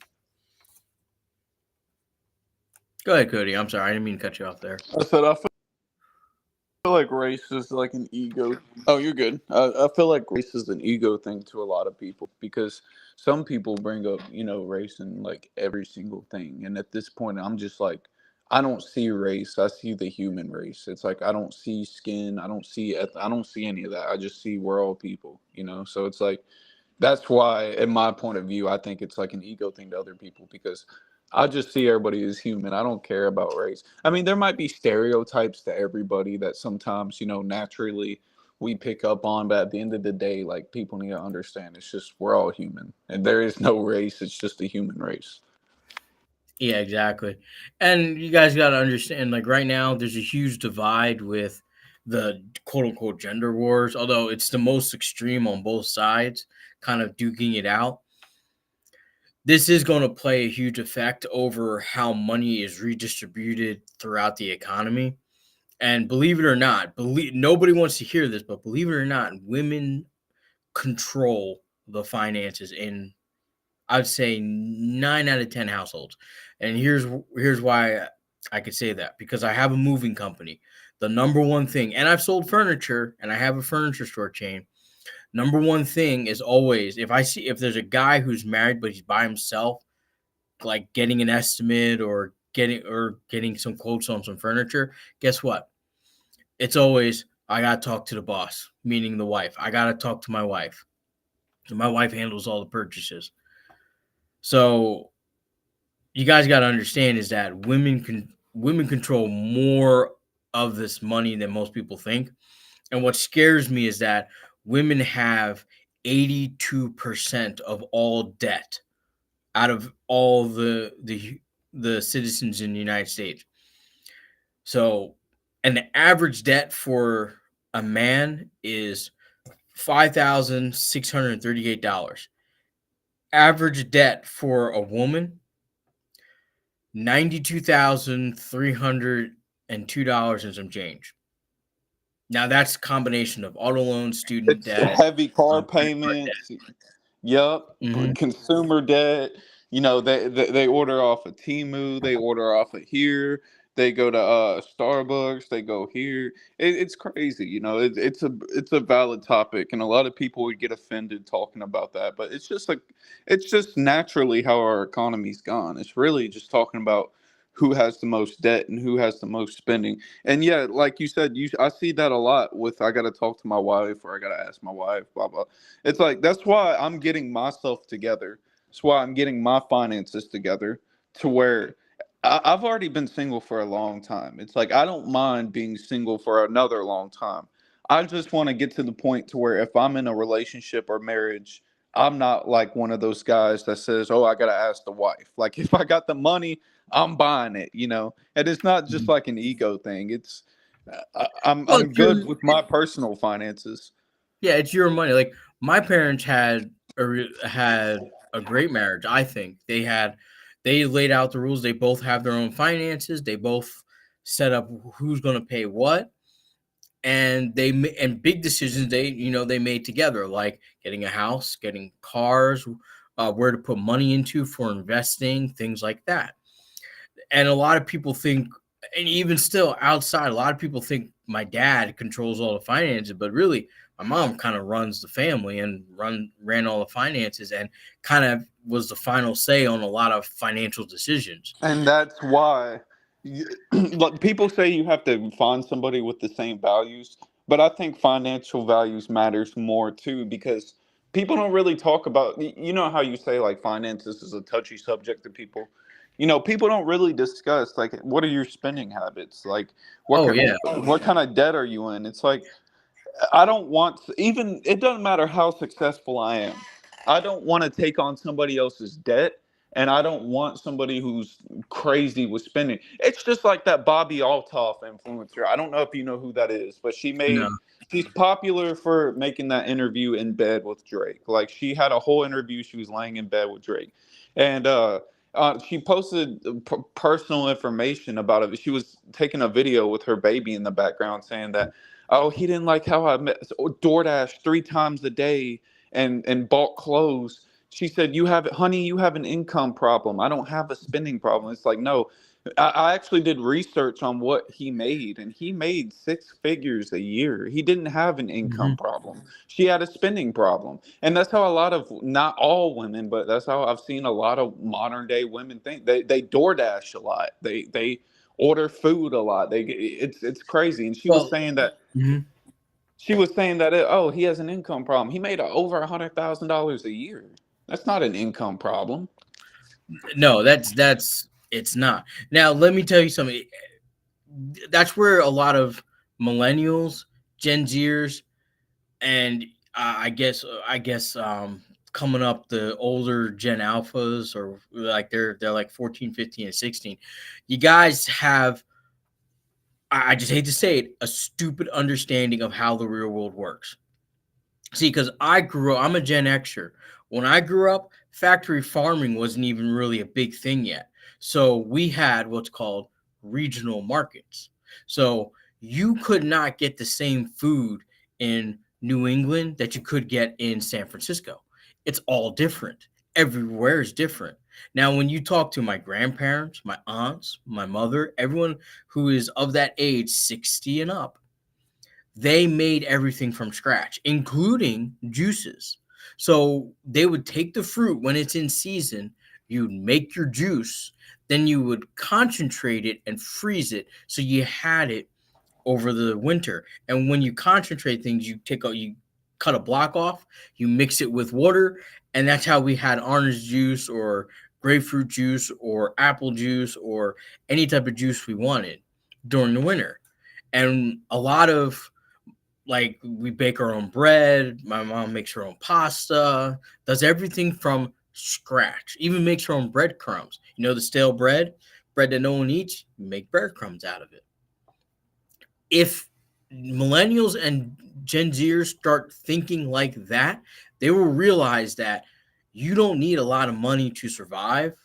Go ahead, Cody. I'm sorry, I didn't mean to cut you off there. I feel like race is like an ego. Oh, you're good. I feel like race is an ego thing to a lot of people because some people bring up, race in like every single thing. And at this point, I'm just like, I don't see race. I see the human race. It's like I don't see skin. I don't see any of that. I just see we're all people. So it's like that's why, in my point of view, I think it's like an ego thing to other people because I just see everybody as human. I don't care about race. I mean, there might be stereotypes to everybody that sometimes, naturally we pick up on, but at the end of the day, like people need to understand it's just we're all human and there is no race. It's just a human race. Yeah, exactly. And you guys got to understand, like right now, there's a huge divide with the quote unquote gender wars, although it's the most extreme on both sides, kind of duking it out. This is going to play a huge effect over how money is redistributed throughout the economy. And believe it or not, believe nobody wants to hear this, but believe it or not, women control the finances in, I'd say, 9 out of 10 households. And here's why I could say that, because I have a moving company. The number one thing, and I've sold furniture, and I have a furniture store chain. Number one thing is always, if there's a guy who's married but he's by himself, like getting an estimate or getting some quotes on some furniture, guess what? It's always, I gotta talk to the boss, meaning the wife. I gotta talk to my wife. So my wife handles all the purchases. So you guys got to understand is that women control more of this money than most people think. And what scares me is that women have 82% of all debt out of all the citizens in the United States. So, and the average debt for a man is $5,638. Average debt for a woman, $92,302 and some change. Now that's a combination of auto loans, student It's debt, heavy car credit card payments. Yup, debt. Hmm. consumer debt. You know, they order off of Temu, they order off of here, they go to Starbucks, they go here. It's crazy. You know, it's a valid topic, and a lot of people would get offended talking about that. But it's just naturally how our economy's gone. It's really just talking about who has the most debt and who has the most spending. And yeah, like you said, I see that a lot with I got to talk to my wife or I got to ask my wife, blah blah. It's like that's why I'm getting myself together. That's why I'm getting my finances together to where I've already been single for a long time. It's like I don't mind being single for another long time. I just want to get to the point to where if I'm in a relationship or marriage, I'm not like one of those guys that says, "Oh, I gotta ask the wife." Like if I got the money, I'm buying it. You know, and it's not just like an ego thing. It's Well, I'm good with my personal finances. yeah, it's your money. Like my parents had a great marriage. I think they laid out the rules. They both have their own finances. They both set up who's going to pay what, and and big decisions they made together, like getting a house, getting cars, where to put money into for investing, things like that. And a lot of people think, and even still outside, a lot of people think my dad controls all the finances, but really my mom kind of runs the family and ran all the finances and kind of was the final say on a lot of financial decisions. And that's why like people say you have to find somebody with the same values, but I think financial values matters more too because people don't really talk about you know how you say like finances is a touchy subject to people. You know, people don't really discuss like what are your spending habits? Like Oh yeah. what kind of debt are you in? It's like I don't want even it doesn't matter how successful I am. I don't want to take on somebody else's debt and I don't want somebody who's crazy with spending. It's just like that Bobby Altoff influencer. I don't know if you know who that is, but No. she's popular for making that interview in bed with Drake. Like she had a whole interview she was laying in bed with Drake. And she posted personal information about it. She was taking a video with her baby in the background saying that oh, he didn't like how I met DoorDash 3 times a day and bought clothes. She said, "You have, honey, you have an income problem. I don't have a spending problem." It's like, no, I actually did research on what he made, and he made 6 figures a year. He didn't have an income Hmm. problem. She had a spending problem, and that's how a lot of, not all women, but that's how I've seen a lot of modern day women think. They DoorDash a lot. They order food a lot. It's crazy. And Well, mhm. she was saying that oh he has an income problem. He made over $100,000 a year. That's not an income problem. No, that's it's not. Now, let me tell you something. That's where a lot of millennials, Gen Zers, and I guess coming up, the older Gen Alphas, or like they're like 14, 15, and 16. You guys have, I just hate to say it, a stupid understanding of how the real world works. See, because I'm a Gen Xer. When I grew up, factory farming wasn't even really a big thing yet. So we had what's called regional markets. So you could not get the same food in New England that you could get in San Francisco. It's all different. Everywhere is different. Now, when you talk to my grandparents, my aunts, my mother, everyone who is of that age, 60 and up, they made everything from scratch, including juices. So they would take the fruit when it's in season, you'd make your juice, then you would concentrate it and freeze it so you had it over the winter. And when you concentrate things, you cut a block off, you mix it with water, and that's how we had orange juice or grapefruit juice or apple juice or any type of juice we wanted during the winter. And a lot of, like, we bake our own bread. My mom makes her own pasta, does everything from scratch, even makes her own breadcrumbs. You know, the stale bread that no one eats, you make breadcrumbs out of it. If millennials and Gen Zers start thinking like that, they will realize that you don't need a lot of money to survive,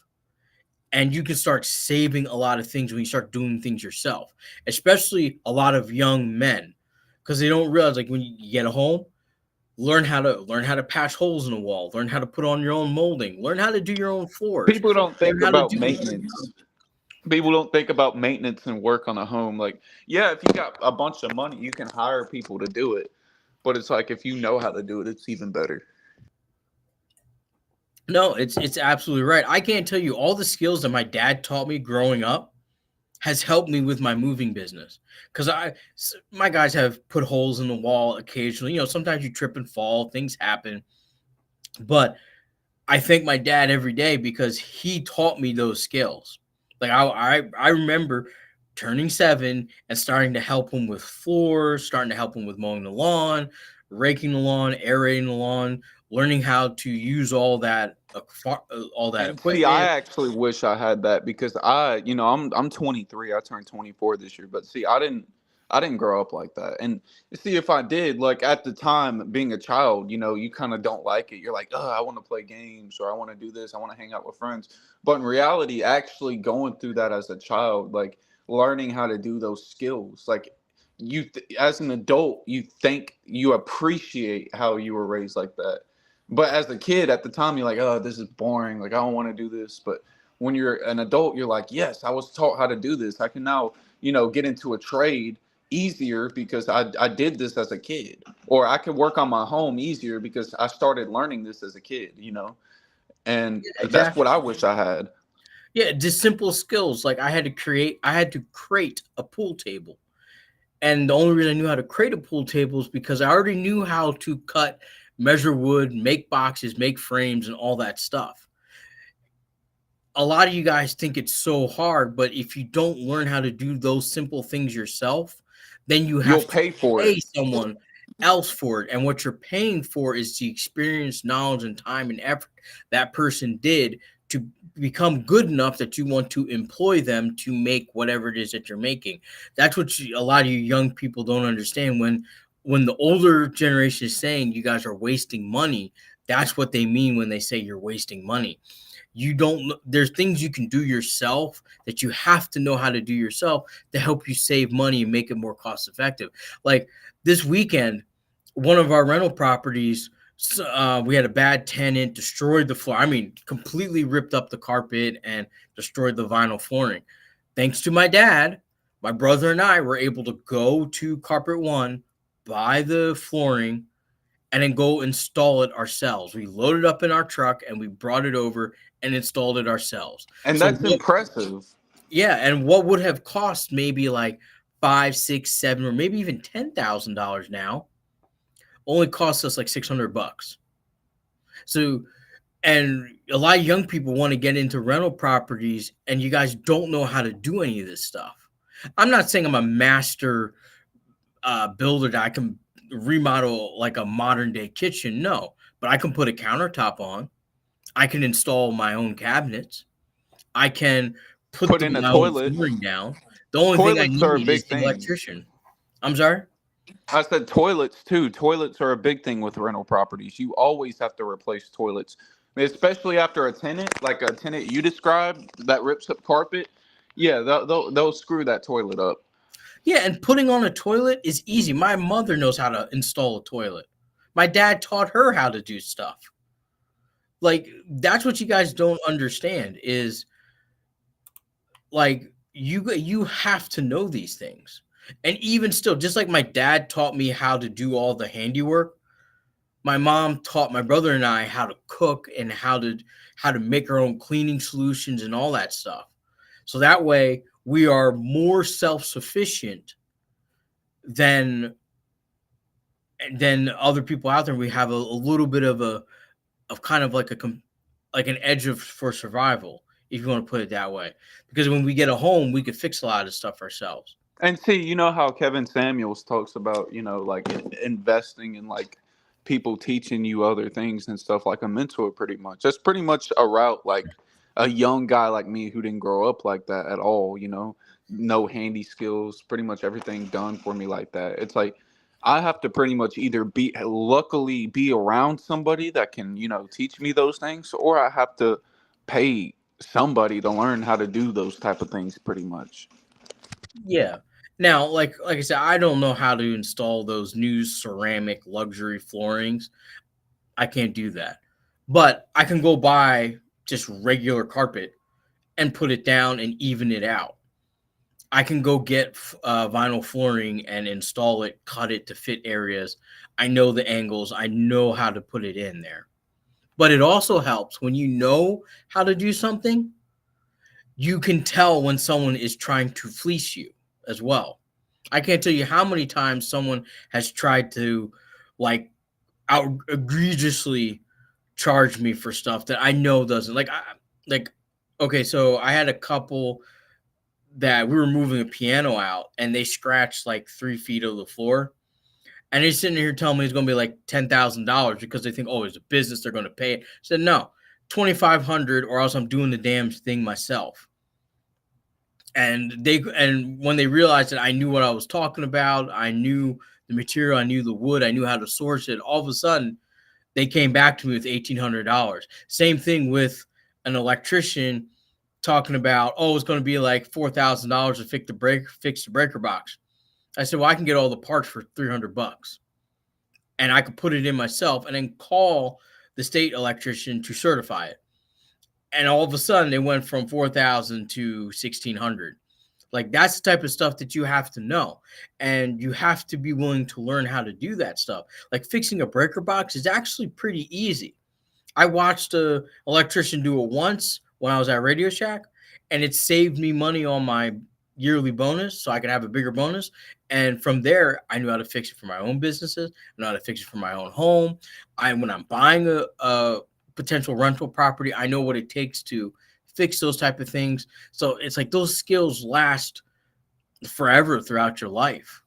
and you can start saving a lot of things when you start doing things yourself, especially a lot of young men, because they don't realize, like, when you get a home, learn how to patch holes in the wall, learn how to put on your own molding, learn how to do your own floors, People don't learn think how to about do maintenance. People don't think about maintenance and work on a home. Like, yeah, if you got a bunch of money, you can hire people to do it. But it's like if you know how to do it, it's even better. No, it's absolutely right. I can't tell you all the skills that my dad taught me growing up has helped me with my moving business, because my guys have put holes in the wall occasionally. Sometimes you trip and fall, things happen, but I thank my dad every day because he taught me those skills. Like, I remember turning 7 and starting to help him with floors, starting to help him with mowing the lawn, raking the lawn, aerating the lawn, learning how to use all that And see, I equipment. actually wish I had that because I'm 23. I turned 24 this year, but see, I didn't grow up like that. And see, if I did, like at the time being a child, you kind of don't like it. You're like, oh, I want to play games or I want to do this. I want to hang out with friends. But in reality, actually going through that as a child, like learning how to do those skills, like as an adult, you think you appreciate how you were raised like that. But as a kid at the time, you're like, oh, this is boring. Like, I don't want to do this. But when you're an adult, you're like, yes, I was taught how to do this. I can now, get into a trade easier because I did this as a kid. Or I can work on my home easier because I started learning this as a kid. And that's Exactly. what I wish I had. Yeah, just simple skills. Like, I had to create a pool table. And the only reason I knew how to create a pool table is because I already knew how to cut, measure wood, make boxes, make frames, and all that stuff. A lot of you guys think it's so hard, but if you don't learn how to do those simple things yourself, then you You'll have to pay for it. pay someone else for it. And what you're paying for is the experience, knowledge, and time and effort that person did to become good enough that you want to employ them to make whatever it is that you're making. That's what a lot of you young people don't understand. When the older generation is saying you guys are wasting money, that's what they mean when they say you're wasting money. You don't There's things you can do yourself that you have to know how to do yourself to help you save money and make it more cost effective. Like, this weekend, one of our rental properties, we had a bad tenant, destroyed the floor. I mean, completely ripped up the carpet and destroyed the vinyl flooring. Thanks to my dad, my brother and I were able to go to Carpet One, buy the flooring, and then go install it ourselves. We loaded up in our truck and we brought it over and installed it ourselves. And So that's what, impressive. yeah, and what would have cost maybe like 5, 6, 7, or maybe even $10,000 now only costs us like $600. So, and a lot of young people want to get into rental properties, and you guys don't know how to do any of this stuff. I'm not saying I'm a master builder that I can remodel like a modern day kitchen. No, but I can put a countertop on. I can install my own cabinets. I can Put in a my own toilet. flooring down. The only thing I Toilets are a need is big the thing. electrician. I'm sorry? I said toilets too. Toilets are a big thing with rental properties. You always have to replace toilets, especially after a tenant, like a tenant you described that rips up carpet. Yeah, they'll screw that toilet up. Yeah, and putting on a toilet is easy. My mother knows how to install a toilet. My dad taught her how to do stuff. Like, that's what you guys don't understand is like you have to know these things. And even still, just like my dad taught me how to do all the handiwork, my mom taught my brother and I how to cook and how to make our own cleaning solutions and all that stuff. So that way we are more self-sufficient than other people out there. We have a little bit of kind of like like an edge of for survival, if you want to put it that way. Because when we get a home, we could fix a lot of stuff ourselves. And see, you know how Kevin Samuels talks about, like investing in like people teaching you other things and stuff, like a mentor pretty much. That's pretty much a route like a young guy like me who didn't grow up like that at all, no handy skills, pretty much everything done for me like that. It's like I have to pretty much either luckily be around somebody that can, teach me those things, or I have to pay somebody to learn how to do those type of things pretty much. Yeah. Now, like I said, I don't know how to install those new ceramic luxury floorings. I can't do that. But I can go buy just regular carpet and put it down and even it out. I can go get vinyl flooring and install it, cut it to fit areas. I know the angles. I know how to put it in there. But it also helps when you know how to do something, you can tell when someone is trying to fleece you as well. I can't tell you how many times someone has tried to like out egregiously charge me for stuff that I know doesn't like okay, so I had a couple that we were moving a piano out and they scratched like 3 feet of the floor. And he's sitting here telling me it's going to be like $10,000 because they think, oh, it's a business, they're going to pay it. I said, no, 2,500 or else I'm doing the damn thing myself. And when they realized that I knew what I was talking about, I knew the material, I knew the wood, I knew how to source it. All of a sudden, they came back to me with $1,800. Same thing with an electrician talking about, oh, it's going to be like $4,000 to fix the breaker box. I said, well, I can get all the parts for $300, and I could put it in myself, and then call the state electrician to certify it. And all of a sudden, it went from 4,000 to 1,600. Like, that's the type of stuff that you have to know, and you have to be willing to learn how to do that stuff. Like fixing a breaker box is actually pretty easy. I watched a electrician do it once when I was at Radio Shack, and it saved me money on my yearly bonus, so I could have a bigger bonus. And from there, I knew how to fix it for my own businesses. I know how to fix it for my own home. When I'm buying a potential rental property, I know what it takes to fix those type of things. So it's like those skills last forever throughout your life.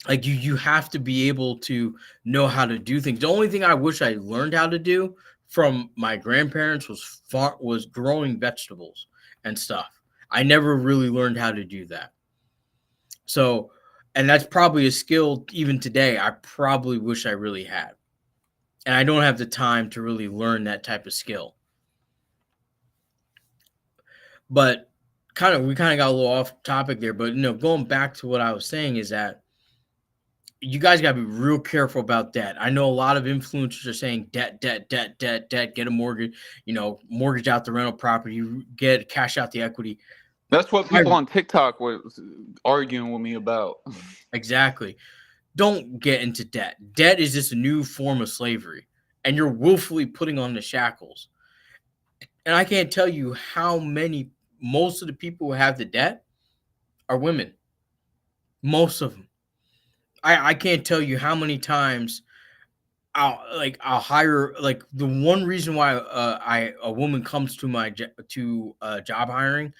Like you have to be able to know how to do things. The only thing I wish I learned how to do from my grandparents was growing vegetables and stuff. I never really learned how to do that. So, and that's probably a skill even today I probably wish I really had. And I don't have the time to really learn that type of skill. But we kind of got a little off topic there, but going back to what I was saying is that you guys got to be real careful about debt. I know a lot of influencers are saying debt, get a mortgage, mortgage out the rental property, cash out the equity. That's what people on TikTok were arguing with me about. Exactly. Don't get into debt. Debt is just a new form of slavery, and you're willfully putting on the shackles. And I can't tell you most of the people who have the debt are women. Most of them. I can't tell you how many times I'll hire, like, the one reason why a woman comes to my job hiring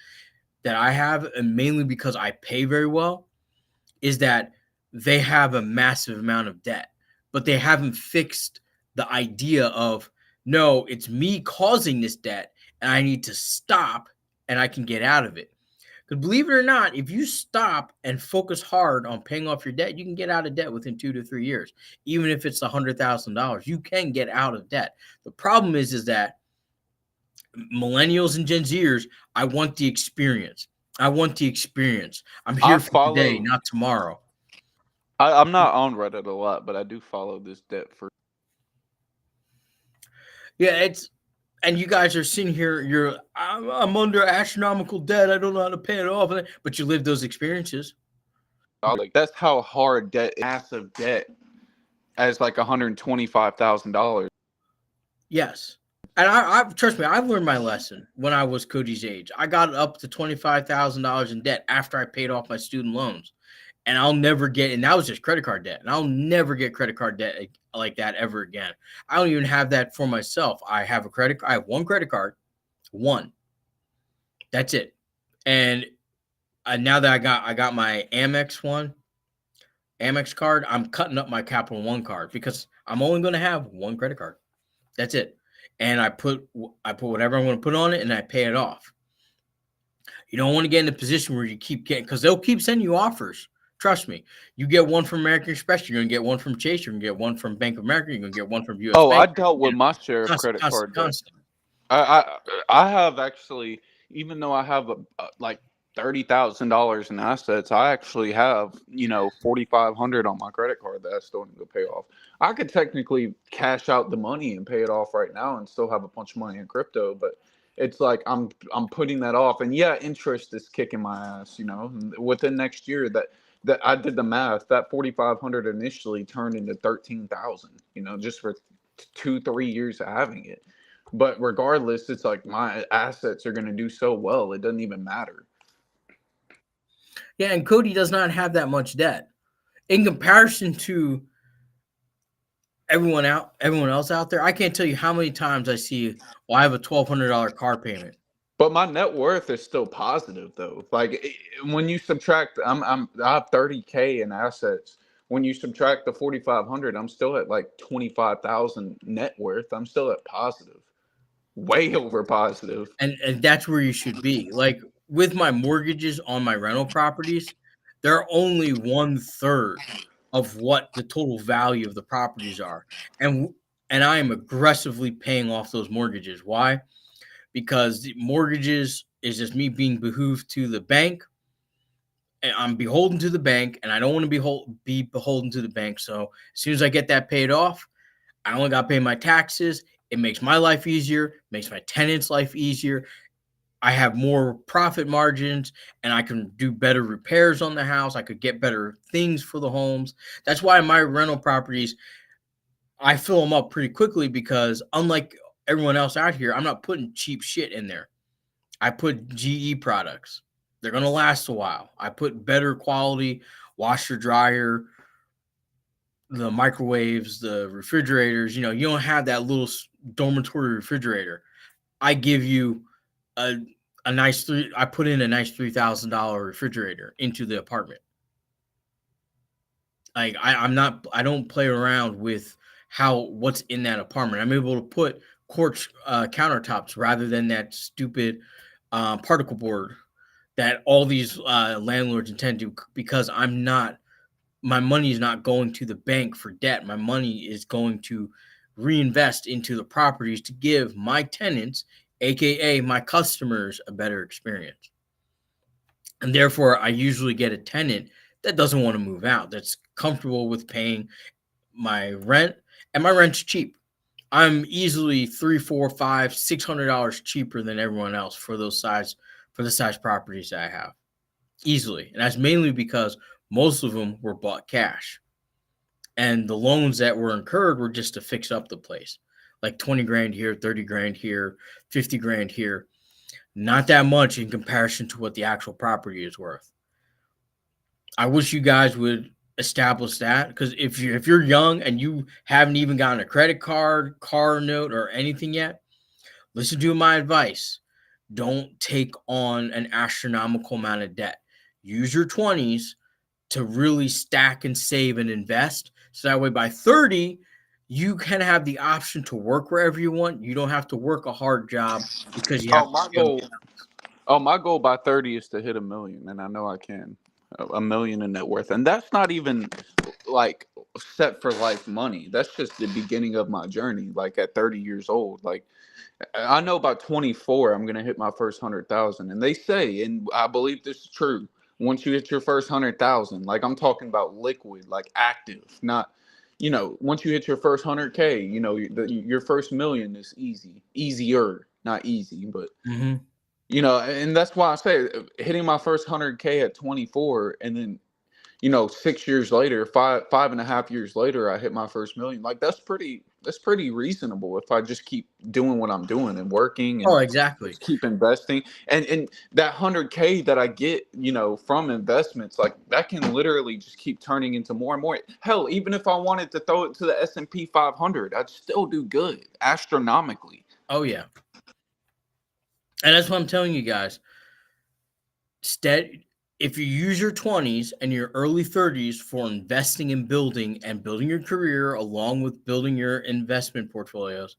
that I have, and mainly because I pay very well, is that they have a massive amount of debt, but they haven't fixed the idea of, no, it's me causing this debt and I need to stop and I can get out of it. Because believe it or not, if you stop and focus hard on paying off your debt, you can get out of debt within 2 to 3 years. Even if it's $100,000, you can get out of debt. The problem is that millennials and Gen Zers, I want the experience. I want the experience. I'm I here for today, follow. not tomorrow. I'm not on Reddit a lot, but I do follow this debt for. Yeah, and you guys are sitting here, I'm under astronomical debt. I don't know how to pay it off. But you live those experiences. Like that's how hard debt, massive debt, as like $125,000. Yes. And I trust me, I've learned my lesson when I was Cody's age. I got up to $25,000 in debt after I paid off my student loans. And I'll never get, and that was just credit card debt. And I'll never get credit card debt like that ever again. I don't even have that for myself. I have one credit card, one. That's it. And now that I got my Amex card, I'm cutting up my Capital One card because I'm only going to have one credit card. That's it. And I put whatever I'm going to put on it and I pay it off. You don't want to get in a position where you keep getting, because they'll keep sending you offers. Trust me. You get one from American Express, you're going to get one from Chase, you're going to get one from Bank of America, you're going to get one from US Oh, I Bank. dealt with my share of Constant, credit constant, card debt. constant. I have actually, even though I have like $30,000 in assets, I actually have 4,500 on my credit card that I still need to pay off. I could technically cash out the money and pay it off right now and still have a bunch of money in crypto, but it's like I'm putting that off, and yeah, interest is kicking my ass. Within next year, that I did the math, that 4,500 initially turned into 13,000. Just for 2-3 years of having it. But regardless, it's like my assets are going to do so well, it doesn't even matter. Yeah, and Cody does not have that much debt in comparison to everyone else out there. I can't tell you how many times I see, well, I have a $1,200 car payment. But my net worth is still positive, though. Like when you subtract, I have 30K in assets. When you subtract the 4,500, I'm still at like 25,000 net worth. I'm still at positive, way over positive. And that's where you should be. Like with my mortgages on my rental properties, they're only 1/3 of what the total value of the properties are. And I am aggressively paying off those mortgages. Why? Because the mortgages is just me being behooved to the bank. And I'm beholden to the bank, and I don't want to be beholden to the bank. So as soon as I get that paid off, I only got to pay my taxes. It makes my life easier, makes my tenants' life easier. I have more profit margins, and I can do better repairs on the house. I could get better things for the homes. That's why my rental properties, I fill them up pretty quickly, because unlike everyone else out here, I'm not putting cheap shit in there. I put GE products. They're going to last a while. I put better quality washer, dryer, the microwaves, the refrigerators. You don't have that little dormitory refrigerator. I give you a nice I put in a nice $3,000 refrigerator into the apartment. Like I don't play around with what's in that apartment. I'm able to put quartz countertops rather than that stupid particle board that all these landlords intend to, because my money is not going to the bank for debt. My money is going to reinvest into the properties to give my tenants, aka my customers, a better experience. And therefore, I usually get a tenant that doesn't want to move out, that's comfortable with paying my rent, and my rent's cheap. I'm easily $300, $400, $500, $600 cheaper than everyone else for the size properties that I have, easily. And that's mainly because most of them were bought cash, and the loans that were incurred were just to fix up the place, like 20 grand here, 30 grand here, 50 grand here. Not that much in comparison to what the actual property is worth. I wish you guys would establish that, because if you're young and you haven't even gotten a credit card, car note, or anything yet, listen to my advice. Don't take on an astronomical amount of debt. Use your 20s to really stack and save and invest, so that way by 30, you can have the option to work wherever you want. You don't have to work a hard job because you Oh, have to my pay goal. Oh, my goal by 30 is to hit 1 million, and I know I can. A million in net worth, and that's not even like set for life money. That's just the beginning of my journey. Like at 30 years old, like I know by 24, I'm gonna hit my first 100,000. And they say, and I believe this is true. Once you hit your first 100,000, like I'm talking about liquid, like active, not, once you hit your first 100K, your first million is easier, not easy, but hmm and that's why I say hitting my first 100K at 24, and then 6 years later, five and a half years later, I hit my first million. Like that's pretty reasonable if I just keep doing what I'm doing and working Oh, and exactly. just keep investing. And that 100K that I get, from investments, like that can literally just keep turning into more and more. Hell, even if I wanted to throw it to the S&P 500, I'd still do good astronomically. Oh yeah, and that's what I'm telling you guys. If you use your 20s and your early 30s for investing and building your career along with building your investment portfolios,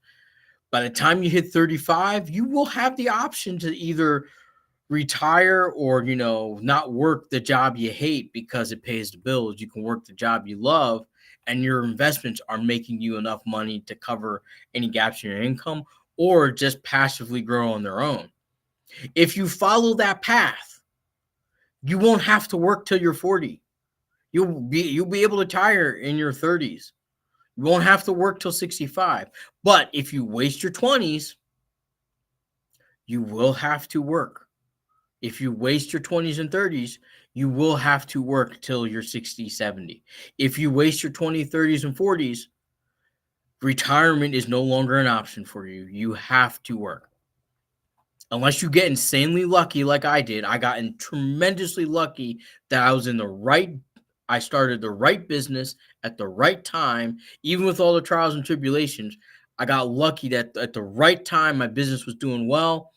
by the time you hit 35, you will have the option to either retire or, not work the job you hate because it pays the bills. You can work the job you love and your investments are making you enough money to cover any gaps in your income or just passively grow on their own. If you follow that path, you won't have to work till you're 40. You'll be able to retire in your 30s. You won't have to work till 65. But if you waste your 20s, you will have to work. If you waste your 20s and 30s, you will have to work till you're 60, 70. If you waste your 20s, 30s, and 40s, retirement is no longer an option for you. You have to work. Unless you get insanely lucky like I did. I got tremendously lucky that I started the right business at the right time, even with all the trials and tribulations. I got lucky that at the right time my business was doing well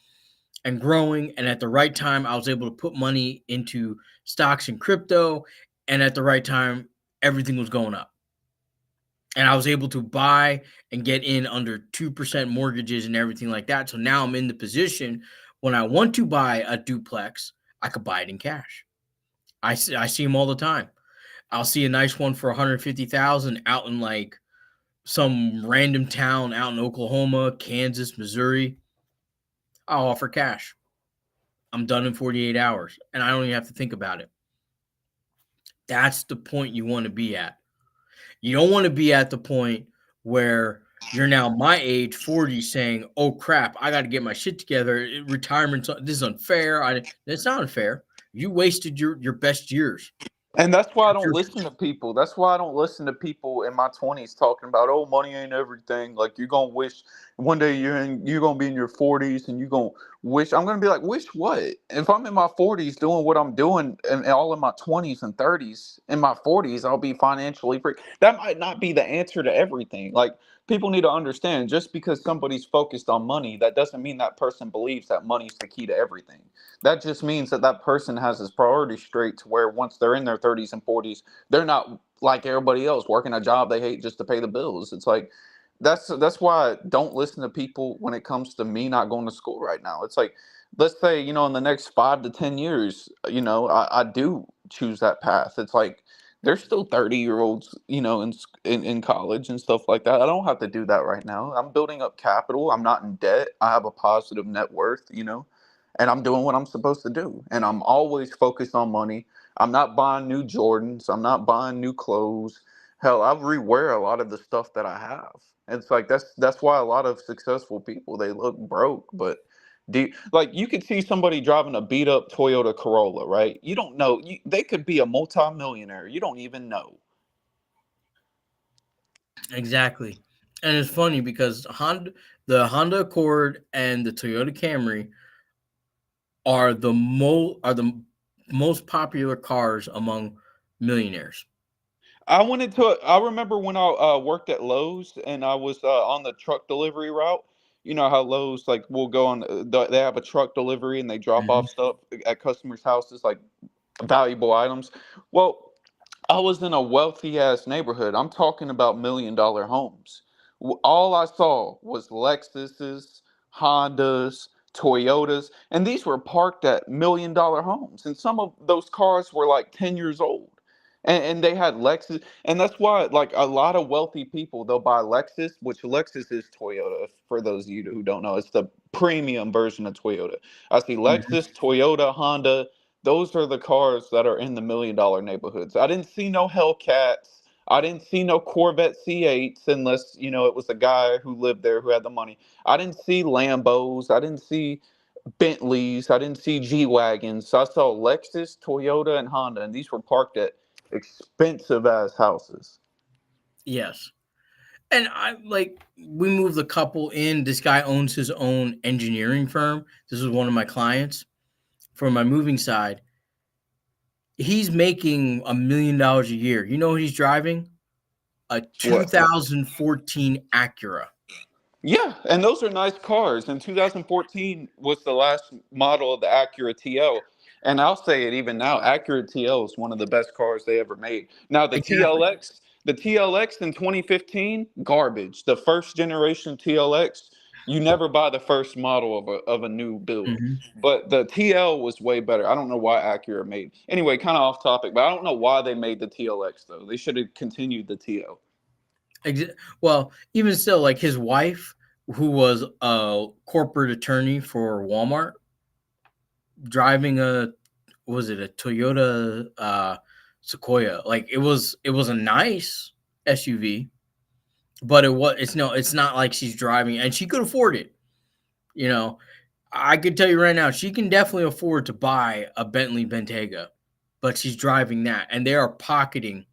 and growing, and at the right time I was able to put money into stocks and crypto, and at the right time everything was going up. And I was able to buy and get in under 2% mortgages and everything like that. So now I'm in the position when I want to buy a duplex, I could buy it in cash. I see them all the time. I'll see a nice one for 150,000 out in like some random town out in Oklahoma, Kansas, Missouri. I'll offer cash. I'm done in 48 hours and I don't even have to think about it. That's the point you want to be at. You don't want to be at the point where you're now my age, 40, saying, "Oh crap, I got to get my shit together. Retirement, this is unfair." It's not unfair. You wasted your best years. And that's why I If don't you're listen to people. That's why I don't listen to people in my 20s talking about, oh, money ain't everything. Like you're gonna wish one day you're gonna be in your 40s and you're gonna wish. I'm gonna be like, wish what? If I'm in my 40s doing what I'm doing and all in my 20s and 30s, in my 40s I'll be financially free. That might not be the answer to everything. Like people need to understand, just because somebody's focused on money, that doesn't mean that person believes that money's the key to everything. That just means that that person has his priorities straight to where once they're in their 30s and 40s, they're not like everybody else working a job they hate just to pay the bills. It's like that's why I don't listen to people when it comes to me not going to school right now. It's like, let's say, in the next 5 to 10 years, I do choose that path. It's like there's still 30-year-olds, in college and stuff like that. I don't have to do that right now. I'm building up capital. I'm not in debt. I have a positive net worth. And I'm doing what I'm supposed to do. And I'm always focused on money. I'm not buying new Jordans. I'm not buying new clothes. Hell, I rewear a lot of the stuff that I have. It's like that's why a lot of successful people, they look broke, but like you could see somebody driving a beat up Toyota Corolla, right? You don't know. They could be a multimillionaire. You don't even know. exactly, and it's funny because the Honda Accord and the Toyota Camry are the most popular cars among millionaires. I remember when I worked at Lowe's and I was on the truck delivery route. You know how Lowe's, like, will go on, they have a truck delivery and they drop off Mhm. stuff at customers' houses, like valuable items. Well, I was in a wealthy ass neighborhood. I'm talking about $1 million homes. All I saw was Lexuses, Hondas, Toyotas, and these were parked at $1 million homes. And some of those cars were like 10 years old. And they had Lexus, and that's why, like, a lot of wealthy people, they'll buy Lexus, which Lexus is Toyota. For those of you who don't know, it's the premium version of Toyota. I see Mhm. Lexus, Toyota, Honda. Those are the cars that are in the $1 million neighborhoods. I didn't see no Hellcats. I didn't see no Corvette C8s unless, it was a guy who lived there who had the money. I didn't see Lambos. I didn't see Bentleys. I didn't see G Wagons. So I saw Lexus, Toyota, and Honda, and these were parked at expensive ass houses. Yes. And we moved the couple in. This guy owns his own engineering firm. This is one of my clients for my moving side. He's making $1 million a year. You know what he's driving? A What? 2014 Acura. Yeah, and those are nice cars. And 2014 was the last model of the Acura TL. And I'll say it even now, Acura TL is one of the best cars they ever made. Now Exactly. The TLX in 2015, garbage. The first generation TLX, you never buy the first model of a new build. Mhm. But the TL was way better. I don't know why Acura made. Anyway, kind of off topic, but I don't know why they made the TLX though. They should have continued the TL. Well, even still, like his wife, who was a corporate attorney for Walmart, driving was it a Toyota Sequoia? Like it was a nice SUV, but it's not like she's driving and she could afford it. You know, I could tell you right now, she can definitely afford to buy a Bentley Bentayga, but she's driving that, and they are pocketing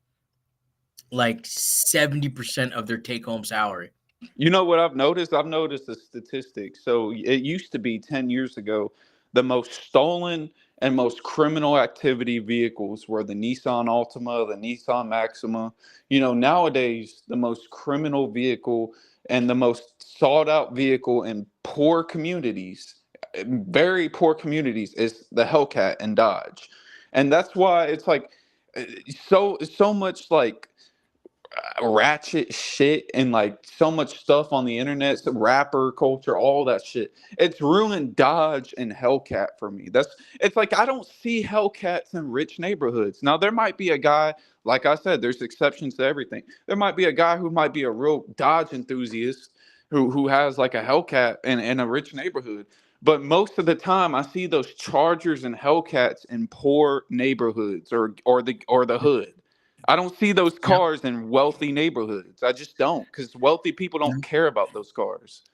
like 70% of their take home salary. You know what I've noticed? I've noticed a statistic. So it used to be 10 years ago, the most stolen and most criminal activity vehicles were the Nissan Altima, the Nissan Maxima. Nowadays, the most criminal vehicle and the most sought out vehicle in poor communities, very poor communities, is the Hellcat and Dodge. And that's why it's like so much like ratchet shit and like so much stuff on the internet, some rapper culture, all that shit. It's ruined Dodge and Hellcat for me. It's like I don't see Hellcats in rich neighborhoods. Now there might be a guy, like I said, there's exceptions to everything. There might be a guy who might be a real Dodge enthusiast who has like a Hellcat in a rich neighborhood. But most of the time, I see those Chargers and Hellcats in poor neighborhoods or the hood. I don't see those Yep. cars in wealthy neighborhoods. I just don't, because wealthy people don't care about those cars.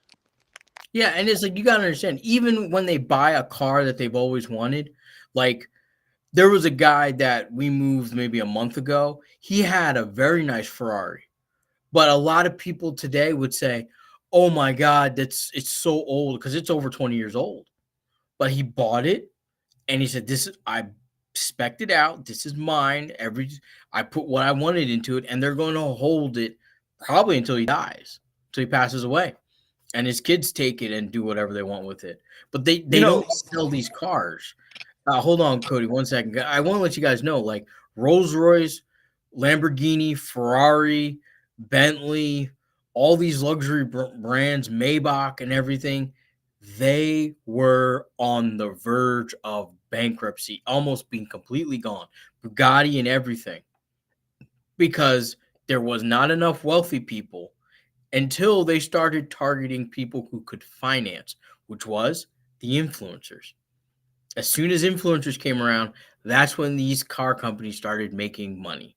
Yeah, and it's like you gotta understand, even when they buy a car that they've always wanted, like there was a guy that we moved maybe a month ago. He had a very nice Ferrari, but a lot of people today would say, "Oh my God, it's so old," because it's over 20 years old. But he bought it and he said, "This is I spec'd it out. This is mine. I put what I wanted into it, and they're going to hold it probably until he dies, until he passes away." And his kids take it and do whatever they want with it. But they You they know, don't sell these cars. Hold on, Cody, 1 second. I want to let you guys know, like Rolls Royce, Lamborghini, Ferrari, Bentley, all these luxury brands, Maybach, and everything, they were on the verge of bankruptcy, almost being completely gone. Bugatti and everything, because there was not enough wealthy people until they started targeting people who could finance, which was the influencers. As soon as influencers came around, that's when these car companies started making money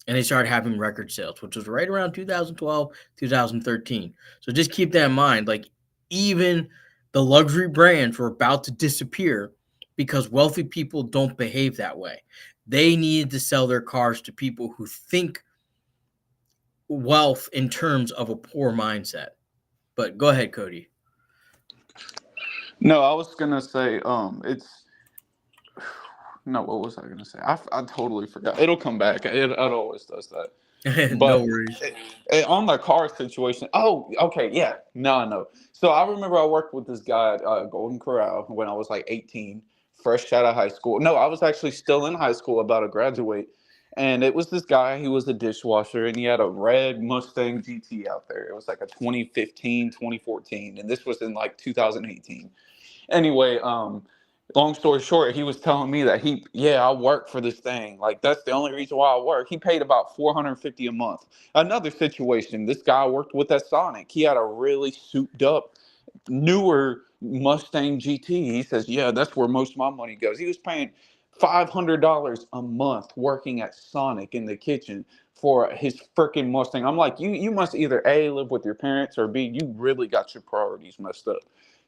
and they started having record sales, which was right around 2012, 2013. So just keep that in mind. Like, even the luxury brands were about to disappear because wealthy people don't behave that way. They needed to sell their cars to people who think wealth in terms of a poor mindset. But go ahead, Cody. no, I was gonna say, it's no, what was I gonna say? I totally forgot. It'll come back. It always does that. No But worries. on the car situation, oh, okay, yeah, no, no. So I remember I worked with this guy at Golden Corral when I was like 18, fresh out of high school. No, I was actually still in high school, about to graduate, and it was this guy who was a dishwasher, and he had a red Mustang GT out there. It was like a 2015, 2014, and this was in like 2018. Anyway, long story short, he was telling me that I work for this thing. Like, that's the only reason why I work. He paid about 450 a month. Another situation, this guy worked with at Sonic. He had a really souped up, newer Mustang GT. He says, yeah, that's where most of my money goes. He was paying $500 a month working at Sonic in the kitchen for his freaking Mustang. I'm like, you must either A, live with your parents, or B, you really got your priorities messed up.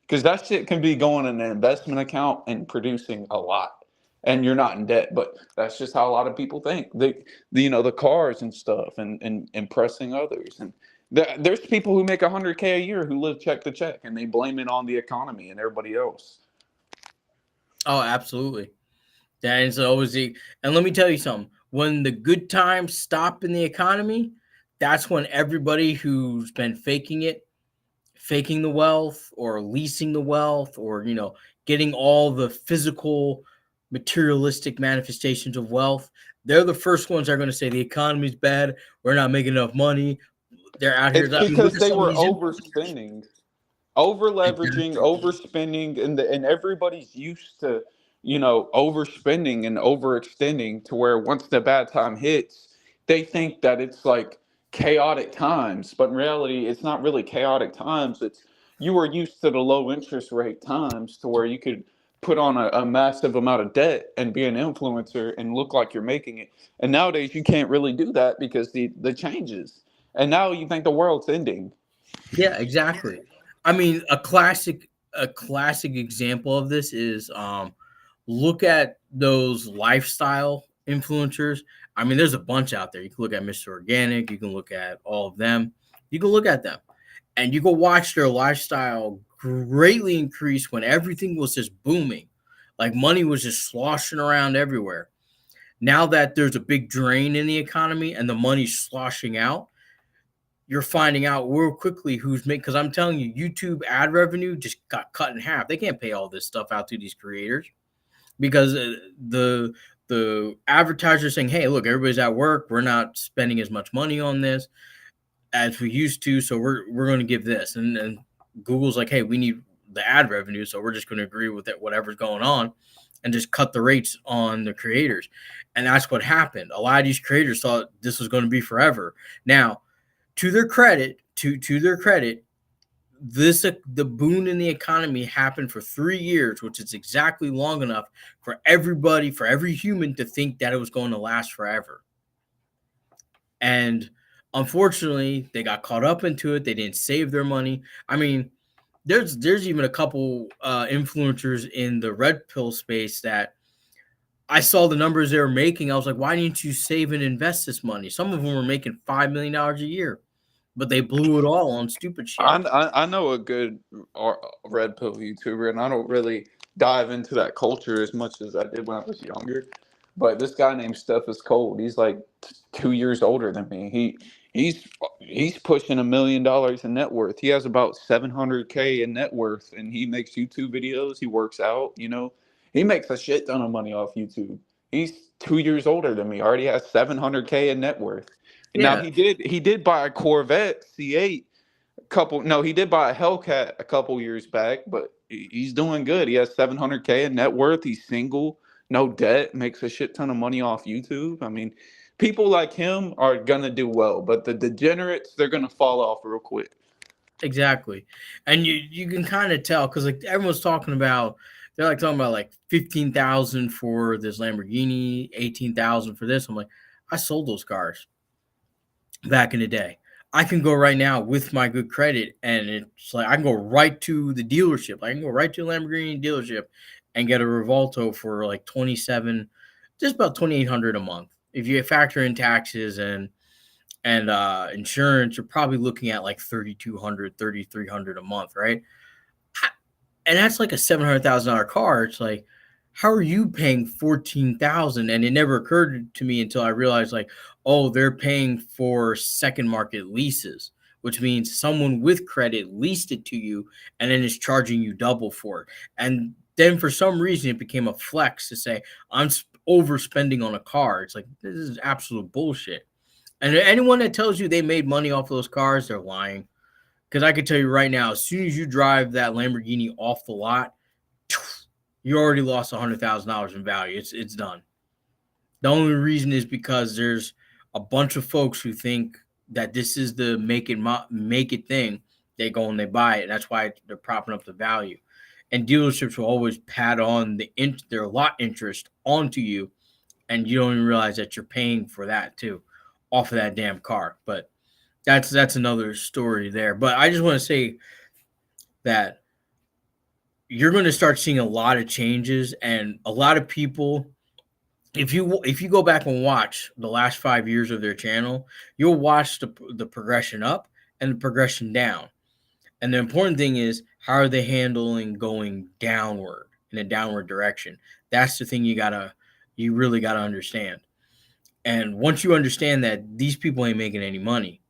Because that shit can be going in an investment account and producing a lot. And you're not in debt. But that's just how a lot of people think. The cars and stuff, and impressing others. And there's people who make $100K a year who live check to check, and they blame it on the economy and everybody else. Oh, absolutely. That is always and let me tell you something. When the good times stop in the economy, that's when everybody who's been faking the wealth or leasing the wealth, or getting all the physical materialistic manifestations of wealth, they're the first ones that are going to say the economy's bad, we're not making enough money. They're out here. It's I mean, look because at they some of were these influencers. overspending, over leveraging, Exactly. overspending, and everybody's used to overspending and overextending, to where once the bad time hits, they think that it's like chaotic times, but in reality it's not really chaotic times. It's, you were used to the low interest rate times, to where you could put on a massive amount of debt and be an influencer and look like you're making it. And nowadays you can't really do that because the changes, and now you think the world's ending. Yeah, exactly. I mean, a classic example of this is look at those lifestyle influencers. I mean, there's a bunch out there. You can look at Mr. Organic, you can look at all of them. You can look at them and you can watch their lifestyle greatly increase when everything was just booming. Like money was just sloshing around everywhere. Now that there's a big drain in the economy and the money's sloshing out, you're finding out real quickly who's making. Because I'm telling you, YouTube ad revenue just got cut in half. They can't pay all this stuff out to these creators because the advertisers saying, "Hey, look, everybody's at work. We're not spending as much money on this as we used to, so we're going to give this." And Google's like, "Hey, we need the ad revenue, so we're just going to agree with it, whatever's going on, and just cut the rates on the creators." And that's what happened. A lot of these creators thought this was going to be forever. Now, to their credit, to their credit, the boon in the economy happened for 3 years, which is exactly long enough for everybody, for every human to think that it was going to last forever. And unfortunately, they got caught up into it. They didn't save their money. I mean, there's even a couple influencers in the red pill space that I saw the numbers they were making. I was like, why didn't you save and invest this money? Some of them were making $5 million a year, but they blew it all on stupid shit. I know a good red pill YouTuber, and I don't really dive into that culture as much as I did when I was younger. But this guy named Steph is Cold. He's like 2 years older than me. He's pushing $1 million in net worth. He has about 700K in net worth, and he makes YouTube videos. He works out. He makes a shit ton of money off YouTube. He's 2 years older than me. Already has 700K in net worth. Now Yeah, he did buy a Corvette C8 couple. No, he did buy a Hellcat a couple years back, but he's doing good. He has 700K in net worth. He's single, no debt, makes a shit ton of money off YouTube. I mean, people like him are gonna do well, but the degenerates, they're gonna fall off real quick. exactly. And you can kind of tell because like everyone's talking about, they're like talking about like 15,000 for this Lamborghini, 18,000 for this. I'm like, I sold those cars back in the day. I can go right now with my good credit, and it's like I can go right to the dealership. I can go right to the Lamborghini dealership and get a Revolto for like 27, just about 2,800 a month. If you factor in taxes and insurance, you're probably looking at like 3,200, 3,300 a month, right? And that's like a $700,000 car. It's like, how are you paying 14,000? And it never occurred to me until I realized, like, oh, they're paying for second market leases, which means someone with credit leased it to you and then is charging you double for it. And then for some reason, it became a flex to say, I'm overspending on a car. It's like, this is absolute bullshit. And anyone that tells you they made money off of those cars, they're lying. Because I can tell you right now, as soon as you drive that Lamborghini off the lot, you already lost $100,000 in value. It's done. The only reason is because there's a bunch of folks who think that this is the make it thing. They go and they buy it. That's why they're propping up the value. And dealerships will always pad on their lot interest onto you, and you don't even realize that you're paying for that too, off of that damn car. But that's another story there. But I just want to say that you're going to start seeing a lot of changes, and a lot of people, if you go back and watch the last 5 years of their channel, you'll watch the progression up and the progression down. And the important thing is, how are they handling going downward, in a downward direction? That's the thing you really gotta understand. And once you understand that these people ain't making any money,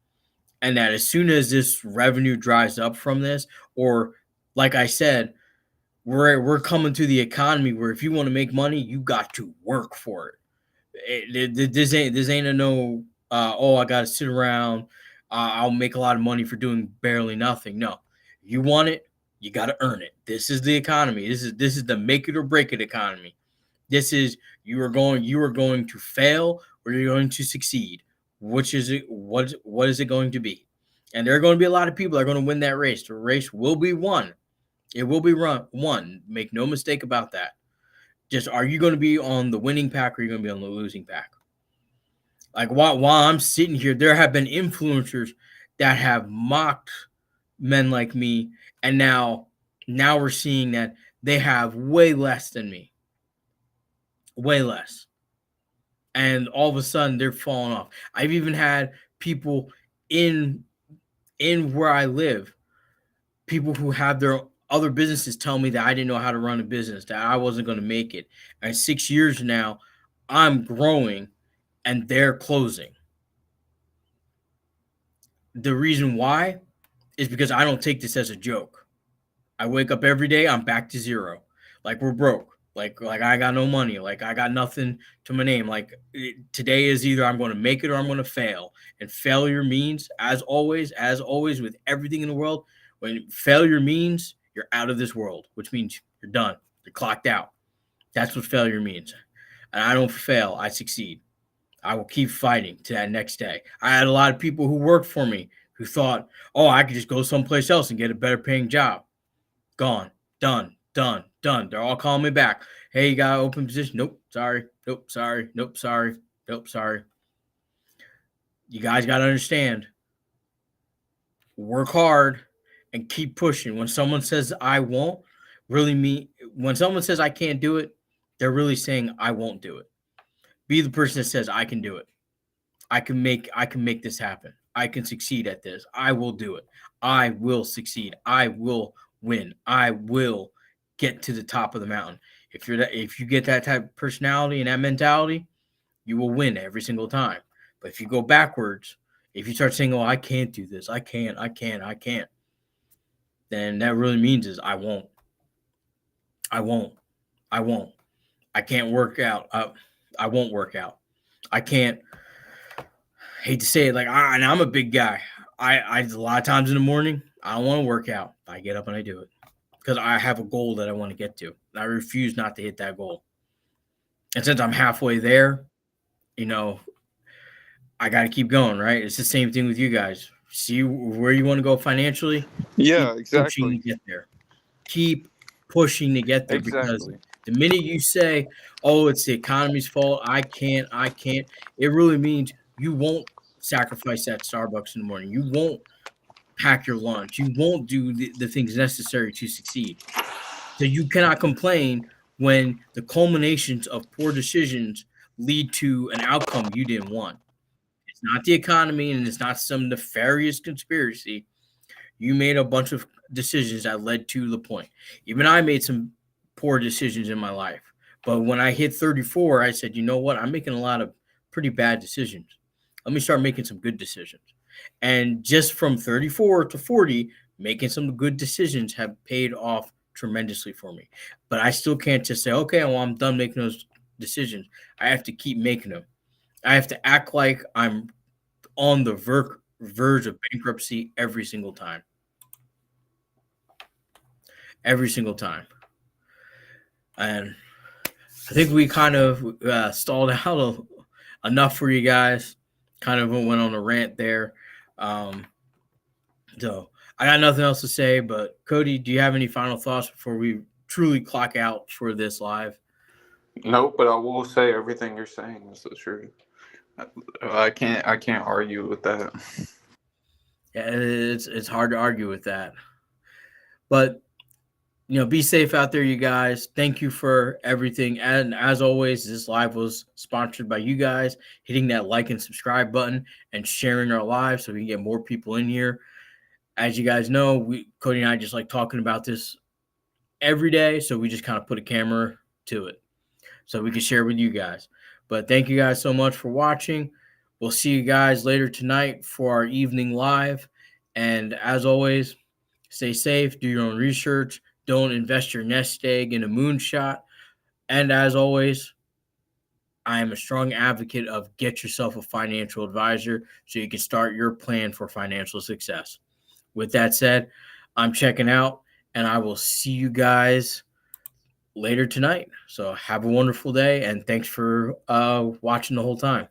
and that as soon as this revenue dries up from this, or like I said, we're coming to the economy where if you want to make money, you got to work for it. This ain't a no. I got to sit around. I'll make a lot of money for doing barely nothing. No, you want it, you got to earn it. This is the economy. This is the make it or break it economy. This is you are going to fail or you're going to succeed. Which is it? What is it going to be? And there are going to be a lot of people that are going to win that race. The race will be won. It will be won. Make no mistake about that. Just, are you going to be on the winning pack or are you going to be on the losing pack? Like while I'm sitting here, there have been influencers that have mocked men like me, and now we're seeing that they have way less than me. Way less. And all of a sudden they're falling off. I've even had people in where I live, people who have their other businesses tell me that I didn't know how to run a business, that I wasn't going to make it. And 6 years now, I'm growing and they're closing. The reason why is because I don't take this as a joke. I wake up every day, I'm back to zero. Like, we're broke. Like I got no money. Like, I got nothing to my name. Like, today is either I'm going to make it or I'm going to fail. And failure means, as always with everything in the world, when failure means you're out of this world, which means you're done. You're clocked out. That's what failure means. And I don't fail. I succeed. I will keep fighting to that next day. I had a lot of people who worked for me who thought, oh, I could just go someplace else and get a better paying job. Gone. Done. They're all calling me back. Hey, you got an open position? Nope. Sorry. Nope. Sorry. Nope. Sorry. Nope. Sorry. You guys got to understand. Work hard and keep pushing. When someone says I won't, really mean, when someone says I can't do it, they're really saying I won't do it. Be the person that says I can do it. I can make this happen. I can succeed at this. I will do it. I will succeed. I will win. I will get to the top of the mountain. If you get that type of personality and that mentality, you will win every single time. But if you go backwards, if you start saying, oh, I can't do this, I can't, then that really means is I won't. I can't work out. I won't work out. I can't. Hate to say it, and I'm a big guy. I a lot of times in the morning, I don't want to work out. I get up and I do it because I have a goal that I want to get to. And I refuse not to hit that goal. And since I'm halfway there, I got to keep going, right? It's the same thing with you guys. See where you want to go financially. Yeah, Keep exactly. pushing to get there. Keep pushing to get there because the minute you say, oh, it's the economy's fault, I can't, it really means you won't sacrifice that Starbucks in the morning. You won't pack your lunch. You won't do the things necessary to succeed. So you cannot complain when the culminations of poor decisions lead to an outcome you didn't want. It's not the economy and it's not some nefarious conspiracy. You made a bunch of decisions that led to the point. Even I made some poor decisions in my life. But when I hit 34, I said, you know what? I'm making a lot of pretty bad decisions. Let me start making some good decisions. And just from 34 to 40, making some good decisions have paid off tremendously for me. But I still can't just say, okay, well, I'm done making those decisions. I have to keep making them. I have to act like I'm on the verge of bankruptcy every single time. Every single time. And I think we kind of stalled out enough for you guys. Kind of went on a rant there. So I got nothing else to say, but Cody, do you have any final thoughts before we truly clock out for this live? Nope, but I will say everything you're saying is the truth. I can't argue with that. Yeah, it's hard to argue with that. But be safe out there, you guys. Thank you for everything. And as always, this live was sponsored by you guys hitting that like and subscribe button and sharing our live so we can get more people in here. As you guys know, Cody and I just like talking about this every day, so we just kind of put a camera to it so we can share with you guys. But thank you guys so much for watching. We'll see you guys later tonight for our evening live. And as always, stay safe, do your own research. Don't invest your nest egg in a moonshot. And as always, I am a strong advocate of get yourself a financial advisor so you can start your plan for financial success. With that said, I'm checking out, and I will see you guys later tonight. So have a wonderful day, and thanks for watching the whole time.